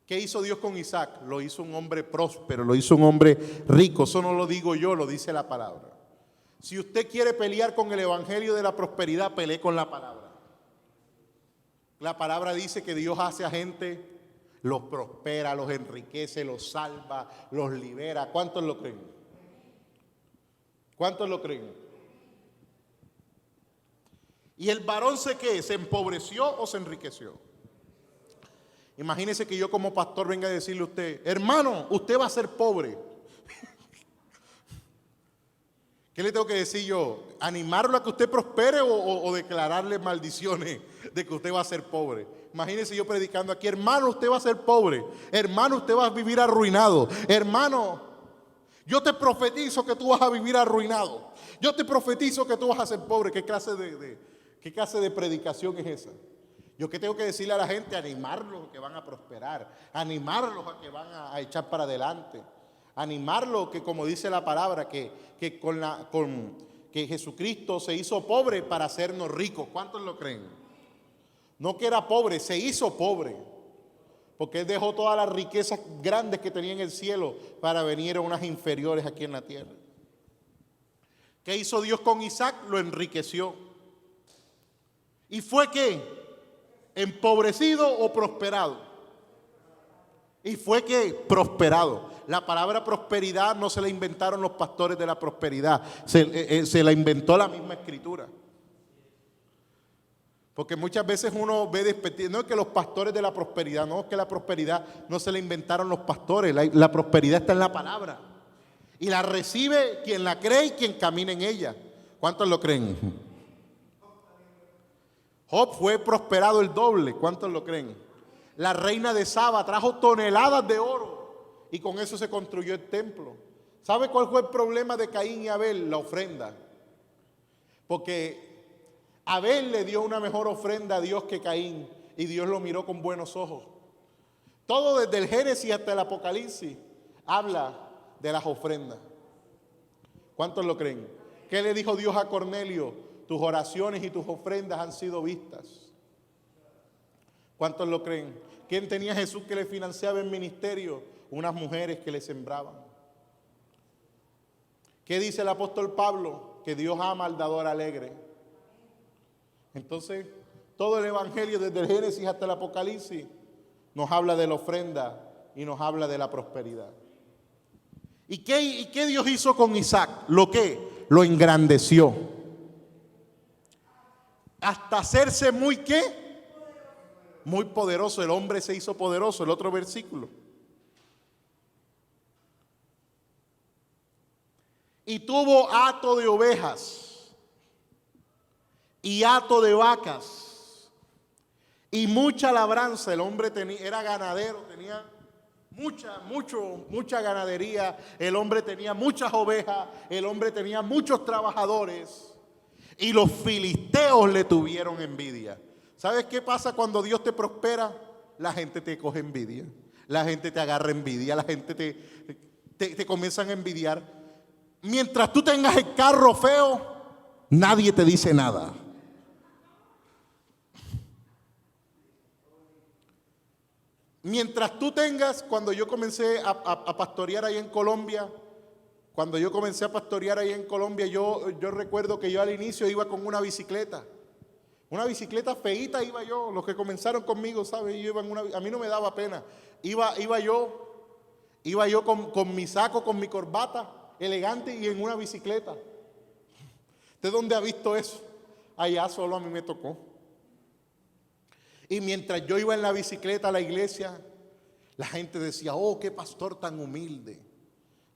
¿Qué hizo Dios con Isaac? Lo hizo un hombre próspero, lo hizo un hombre rico. Eso no lo digo yo, lo dice la palabra. Si usted quiere pelear con el evangelio de la prosperidad, pelee con la palabra. La palabra dice que Dios hace a gente, los prospera, los enriquece, los salva, los libera. ¿Cuántos lo creen? ¿Cuántos lo creen? ¿Y el varón se empobreció o se enriqueció? Imagínese que yo como pastor venga a decirle a usted, hermano, usted va a ser pobre. ¿Qué le tengo que decir yo? ¿Animarlo a que usted prospere o declararle maldiciones de que usted va a ser pobre? Imagínese yo predicando aquí, hermano, usted va a ser pobre. Hermano, usted va a vivir arruinado. Hermano, yo te profetizo que tú vas a vivir arruinado. Yo te profetizo que tú vas a ser pobre. ¿Qué clase de predicación es esa? Yo que tengo que decirle a la gente, animarlos a que van a prosperar, animarlos a que van a echar para adelante, animarlos que, como dice la palabra, que Jesucristo se hizo pobre para hacernos ricos. ¿Cuántos lo creen? No que era pobre, se hizo pobre. Porque él dejó todas las riquezas grandes que tenía en el cielo para venir a unas inferiores aquí en la tierra. ¿Qué hizo Dios con Isaac? Lo enriqueció. ¿Y fue qué? ¿Empobrecido o prosperado? Y fue que prosperado. La palabra prosperidad no se la inventaron los pastores de la prosperidad, se la inventó la misma Escritura. Porque muchas veces uno ve despectivo, no es que los pastores de la prosperidad, no es que la prosperidad no se la inventaron los pastores, la prosperidad está en la palabra. Y la recibe quien la cree y quien camina en ella. ¿Cuántos lo creen? Job fue prosperado el doble, ¿cuántos lo creen? La reina de Saba trajo toneladas de oro y con eso se construyó el templo. ¿Sabe cuál fue el problema de Caín y Abel? La ofrenda. Porque Abel le dio una mejor ofrenda a Dios que Caín y Dios lo miró con buenos ojos. Todo desde el Génesis hasta el Apocalipsis habla de las ofrendas. ¿Cuántos lo creen? ¿Qué le dijo Dios a Cornelio? Tus oraciones y tus ofrendas han sido vistas. ¿Cuántos lo creen? ¿Quién tenía Jesús que le financiaba el ministerio? Unas mujeres que le sembraban. ¿Qué dice el apóstol Pablo? Que Dios ama al dador alegre. Entonces, todo el evangelio desde el Génesis hasta el Apocalipsis nos habla de la ofrenda y nos habla de la prosperidad. ¿Y qué Dios hizo con Isaac? ¿Lo qué? Lo engrandeció. Hasta hacerse muy ¿qué? Muy poderoso. El hombre se hizo poderoso. El otro versículo. Y tuvo hato de ovejas y hato de vacas y mucha labranza. El hombre era ganadero, tenía mucha ganadería. El hombre tenía muchas ovejas. El hombre tenía muchos trabajadores. Y los filisteos le tuvieron envidia. ¿Sabes qué pasa cuando Dios te prospera? La gente te coge envidia. La gente te agarra envidia. La gente te comienzan a envidiar. Mientras tú tengas el carro feo, nadie te dice nada. Mientras tú tengas, cuando yo comencé a pastorear ahí en Colombia, yo recuerdo que yo al inicio iba con una bicicleta feíta iba yo. Los que comenzaron conmigo, ¿sabes? A mí no me daba pena. Iba yo con mi saco, con mi corbata, elegante y en una bicicleta. ¿De dónde ha visto eso? Allá solo a mí me tocó. Y mientras yo iba en la bicicleta a la iglesia, la gente decía, oh, qué pastor tan humilde.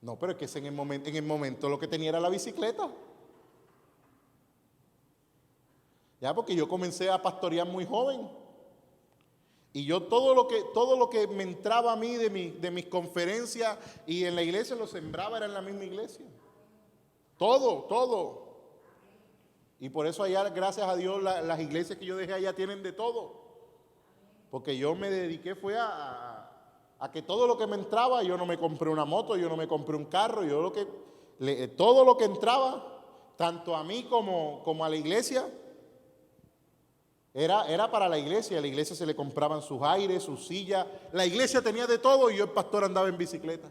No, pero es que en el momento lo que tenía era la bicicleta. Ya, porque yo comencé a pastorear muy joven. Y yo todo lo que me entraba a mí de mis conferencias y en la iglesia lo sembraba, era en la misma iglesia. Todo. Y por eso allá, gracias a Dios, las iglesias que yo dejé allá tienen de todo. Porque yo me dediqué fue a que todo lo que me entraba, yo no me compré una moto, yo no me compré un carro, todo lo que entraba, tanto a mí como a la iglesia, era para la iglesia. A la iglesia se le compraban sus aires, sus sillas. La iglesia tenía de todo y yo, el pastor, andaba en bicicleta.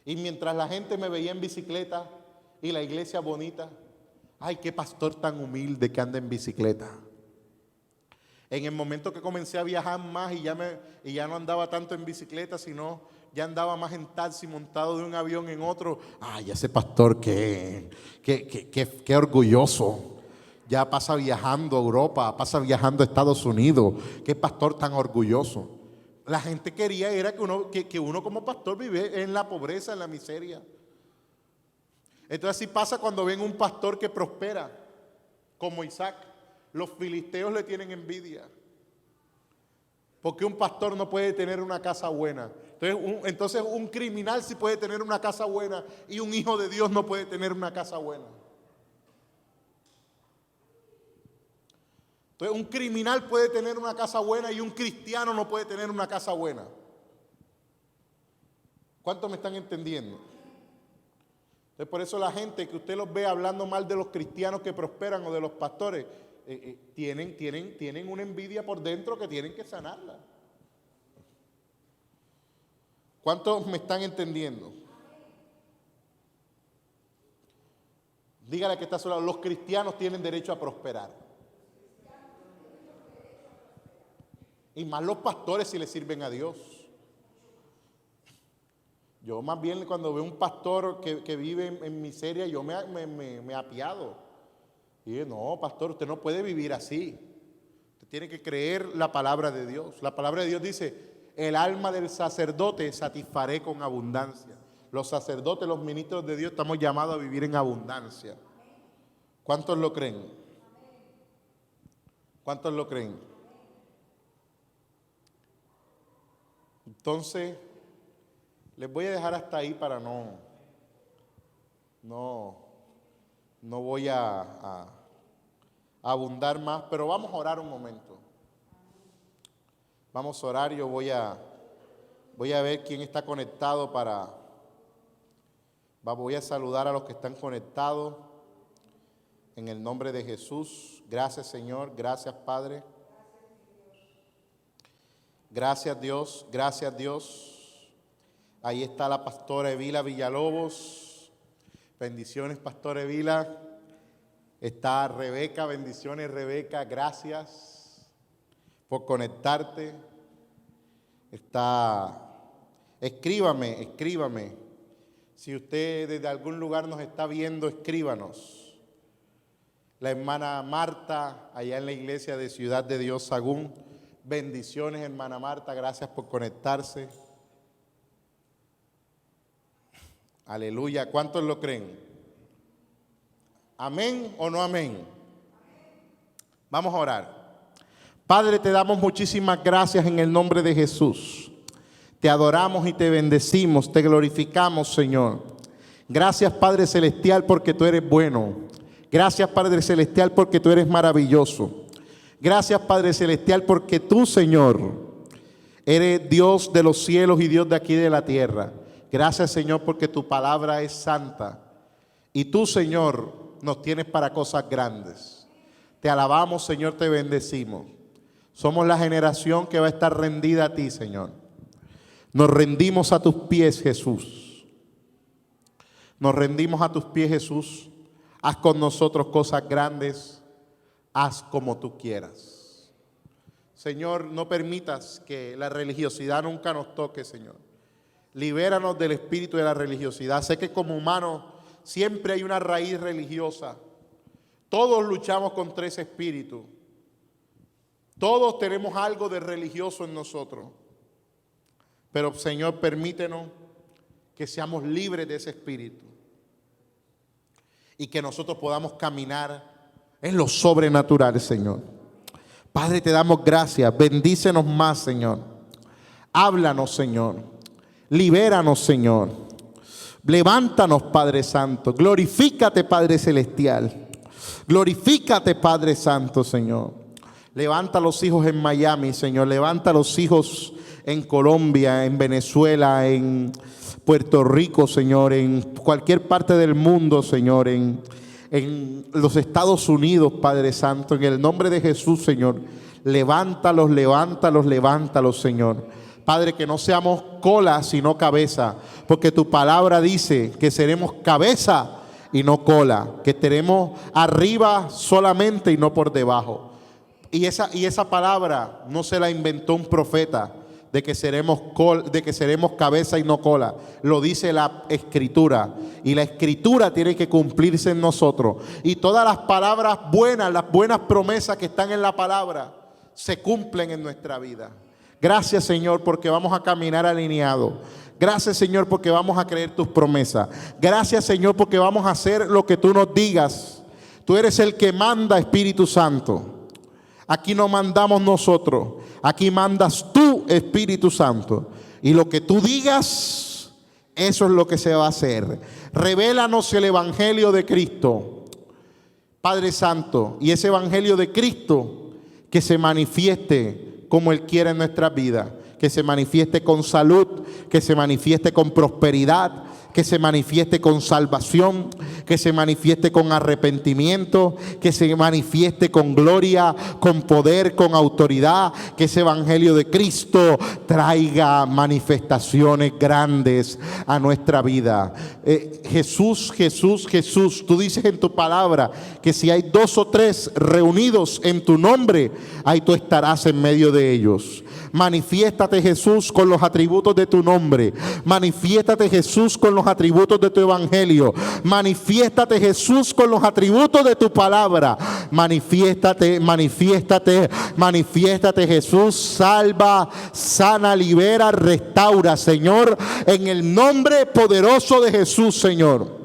Y mientras la gente me veía en bicicleta y la iglesia bonita, ay, qué pastor tan humilde que anda en bicicleta. En el momento que comencé a viajar más y ya no andaba tanto en bicicleta, sino ya andaba más en taxi, montado de un avión en otro. Ay, ese pastor qué orgulloso. Ya pasa viajando a Europa, pasa viajando a Estados Unidos. Qué pastor tan orgulloso. La gente quería era que uno como pastor vive en la pobreza, en la miseria. Entonces así pasa cuando ven un pastor que prospera, como Isaac. Los filisteos le tienen envidia. Porque un pastor no puede tener una casa buena. Entonces un criminal sí puede tener una casa buena y un hijo de Dios no puede tener una casa buena. Entonces un criminal puede tener una casa buena y un cristiano no puede tener una casa buena. ¿Cuántos me están entendiendo? Entonces por eso la gente que usted los ve hablando mal de los cristianos que prosperan o de los pastores, tienen una envidia por dentro que tienen que sanarla. ¿Cuántos me están entendiendo? Dígale que está a su lado, los cristianos tienen derecho a prosperar. Y más los pastores si le sirven a Dios. Yo más bien cuando veo un pastor que vive en miseria, yo me apiado. Y digo, no, pastor, usted no puede vivir así. Usted tiene que creer la palabra de Dios. La palabra de Dios dice, el alma del sacerdote satisfaré con abundancia. Los sacerdotes, los ministros de Dios, estamos llamados a vivir en abundancia. ¿Cuántos lo creen? ¿Cuántos lo creen? Entonces, les voy a dejar hasta ahí para no voy a abundar más, pero vamos a orar un momento. Vamos a orar, yo voy a ver quién está conectado voy a saludar a los que están conectados en el nombre de Jesús. Gracias, Señor, gracias, Padre. Gracias, Dios, gracias, Dios. Ahí está la pastora Evila Villalobos. Bendiciones, pastora Evila. Está Rebeca, bendiciones, Rebeca, gracias por conectarte. Escríbame. Si usted desde algún lugar nos está viendo, escríbanos. La hermana Marta, allá en la iglesia de Ciudad de Dios, Sagún. Bendiciones, hermana Marta, gracias por conectarse. Aleluya, ¿cuántos lo creen? ¿Amén o no amén? Vamos a orar. Padre, te damos muchísimas gracias en el nombre de Jesús. Te adoramos y te bendecimos, te glorificamos, Señor. Gracias, Padre Celestial, porque tú eres bueno. Gracias, Padre Celestial, porque tú eres maravilloso. Gracias, Padre Celestial, porque tú, Señor, eres Dios de los cielos y Dios de aquí de la tierra. Gracias, Señor, porque tu palabra es santa. Y tú, Señor, nos tienes para cosas grandes. Te alabamos, Señor, te bendecimos. Somos la generación que va a estar rendida a ti, Señor. Nos rendimos a tus pies, Jesús. Nos rendimos a tus pies, Jesús. Haz con nosotros cosas grandes. Haz como tú quieras. Señor, no permitas que la religiosidad nunca nos toque, Señor. Libéranos del espíritu de la religiosidad. Sé que como humanos siempre hay una raíz religiosa. Todos luchamos contra ese espíritu. Todos tenemos algo de religioso en nosotros. Pero, Señor, permítenos que seamos libres de ese espíritu. Y que nosotros podamos caminar en lo sobrenatural, Señor. Padre, te damos gracias. Bendícenos más, Señor. Háblanos, Señor. Libéranos, Señor. Levántanos, Padre Santo. Glorifícate, Padre Celestial. Glorifícate, Padre Santo, Señor. Levanta a los hijos en Miami, Señor. Levanta a los hijos en Colombia, en Venezuela, en Puerto Rico, Señor. En cualquier parte del mundo, Señor. En los Estados Unidos, Padre Santo. En el nombre de Jesús, Señor. Levántalos, Señor. Padre, que no seamos cola, sino cabeza. Porque tu palabra dice que seremos cabeza y no cola. Que estaremos arriba solamente y no por debajo. Y esa palabra no se la inventó un profeta, de que seremos cabeza y no cola. Lo dice la Escritura. Y la Escritura tiene que cumplirse en nosotros. Y todas las palabras buenas, las buenas promesas que están en la palabra, se cumplen en nuestra vida. Gracias, Señor, porque vamos a caminar alineados. Gracias, Señor, porque vamos a creer tus promesas. Gracias, Señor, porque vamos a hacer lo que tú nos digas. Tú eres el que manda, Espíritu Santo. Aquí no mandamos nosotros. Aquí mandas tú, Espíritu Santo. Y lo que tú digas, eso es lo que se va a hacer. Revélanos el Evangelio de Cristo, Padre Santo. Y ese Evangelio de Cristo que se manifieste como Él quiere en nuestra vida. Que se manifieste con salud, que se manifieste con prosperidad, que se manifieste con salvación, que se manifieste con arrepentimiento, que se manifieste con gloria, con poder, con autoridad, que ese evangelio de Cristo traiga manifestaciones grandes a nuestra vida. Jesús, Jesús, Jesús, tú dices en tu palabra que si hay 2 o 3 reunidos en tu nombre, ahí tú estarás en medio de ellos. Manifiéstate, Jesús, con los atributos de tu nombre. Manifiéstate, Jesús, con los atributos de tu evangelio. Manifiéstate, Jesús, con los atributos de tu palabra. Manifiéstate, manifiéstate, manifiéstate, Jesús. Salva, sana, libera, restaura, Señor, en el nombre poderoso de Jesús, Señor.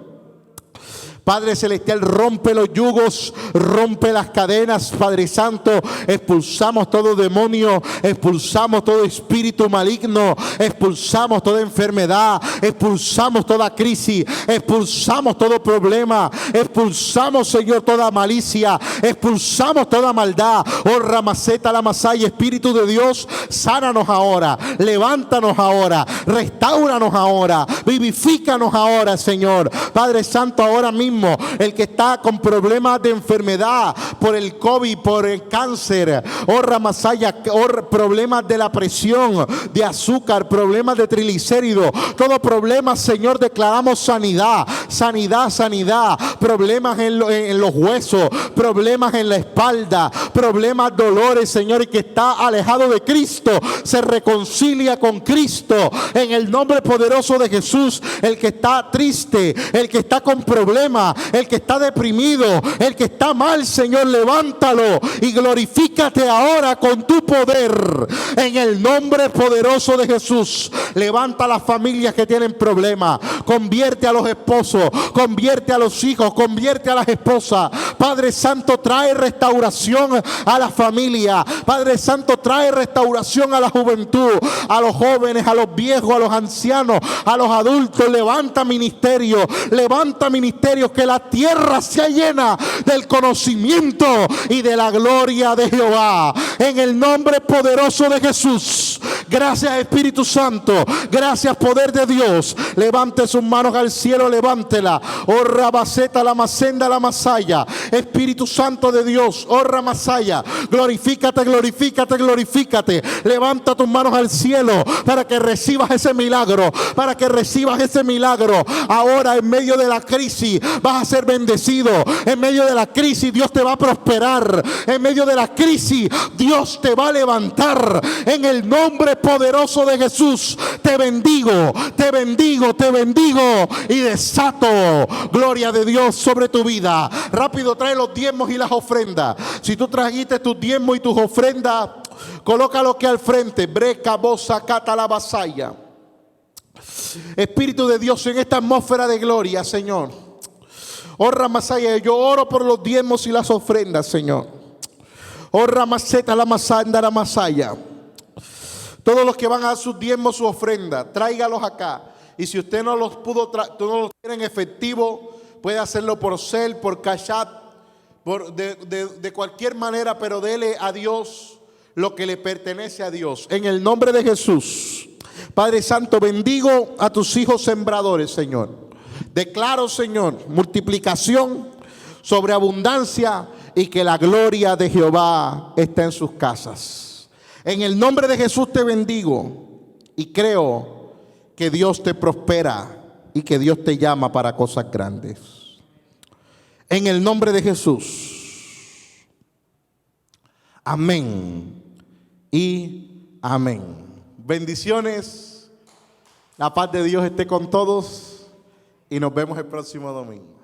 Padre celestial, rompe los yugos, rompe las cadenas, Padre Santo. Expulsamos todo demonio, expulsamos todo espíritu maligno, expulsamos toda enfermedad, expulsamos toda crisis, expulsamos todo problema, expulsamos, Señor, toda malicia, expulsamos toda maldad. Oh, Ramaceta, la Masaya, Espíritu de Dios, sánanos ahora, levántanos ahora, restauranos ahora, vivifícanos ahora, Señor. Padre Santo, ahora mismo, el que está con problemas de enfermedad por el COVID, por el cáncer, oh Ramasaya, oh, problemas de la presión, de azúcar, problemas de triglicéridos, todo problema, Señor, declaramos sanidad, sanidad, sanidad. Problemas en los huesos, problemas en la espalda, problemas, dolores, Señor, y que está alejado de Cristo, se reconcilia con Cristo en el nombre poderoso de Jesús. El que está triste, el que está con problemas, el que está deprimido, el que está mal, Señor, levántalo y glorifícate ahora con tu poder en el nombre poderoso de Jesús. Levanta a las familias que tienen problemas, convierte a los esposos, convierte a los hijos, convierte a las esposas. Padre Santo, trae restauración a la familia. Padre Santo, trae restauración a la juventud, a los jóvenes, a los viejos, a los ancianos, a los adultos. Levanta ministerios que la tierra sea llena del conocimiento y de la gloria de Jehová, en el nombre poderoso de Jesús. Gracias, Espíritu Santo, gracias, poder de Dios. Levante sus manos al cielo, levántela. Oh, Rabaceta, la Macenda, la Masaya, Espíritu Santo de Dios, oh, Ramasaya, glorifícate, glorifícate, glorifícate. Levanta tus manos al cielo para que recibas ese milagro, para que recibas ese milagro. Ahora, en medio de la crisis, vas a ser bendecido. En medio de la crisis, Dios te va a prosperar. En medio de la crisis, Dios te va a levantar. En el nombre poderoso de Jesús, te bendigo, te bendigo, te bendigo y desato gloria de Dios sobre tu vida. Rápido, trae los diezmos y las ofrendas. Si tú trajiste tus diezmos y tus ofrendas, colócalo aquí al frente. Breca, bosa, cata, la vasalla. Espíritu de Dios, en esta atmósfera de gloria, Señor. Oh, Ramasaya, yo oro por los diezmos y las ofrendas, Señor. Oh, Ramaseta, la Masanda, la Masaya. Todos los que van a dar sus diezmos, su ofrenda, tráigalos acá. Y si usted no los pudo tú no los tiene en efectivo, puede hacerlo por Zelle, por Cash App, de cualquier manera, pero dele a Dios lo que le pertenece a Dios. En el nombre de Jesús, Padre Santo, bendigo a tus hijos sembradores, Señor. Declaro, Señor, multiplicación, sobreabundancia y que la gloria de Jehová esté en sus casas. En el nombre de Jesús te bendigo y creo que Dios te prospera y que Dios te llama para cosas grandes. En el nombre de Jesús. Amén y amén. Bendiciones. La paz de Dios esté con todos y nos vemos el próximo domingo.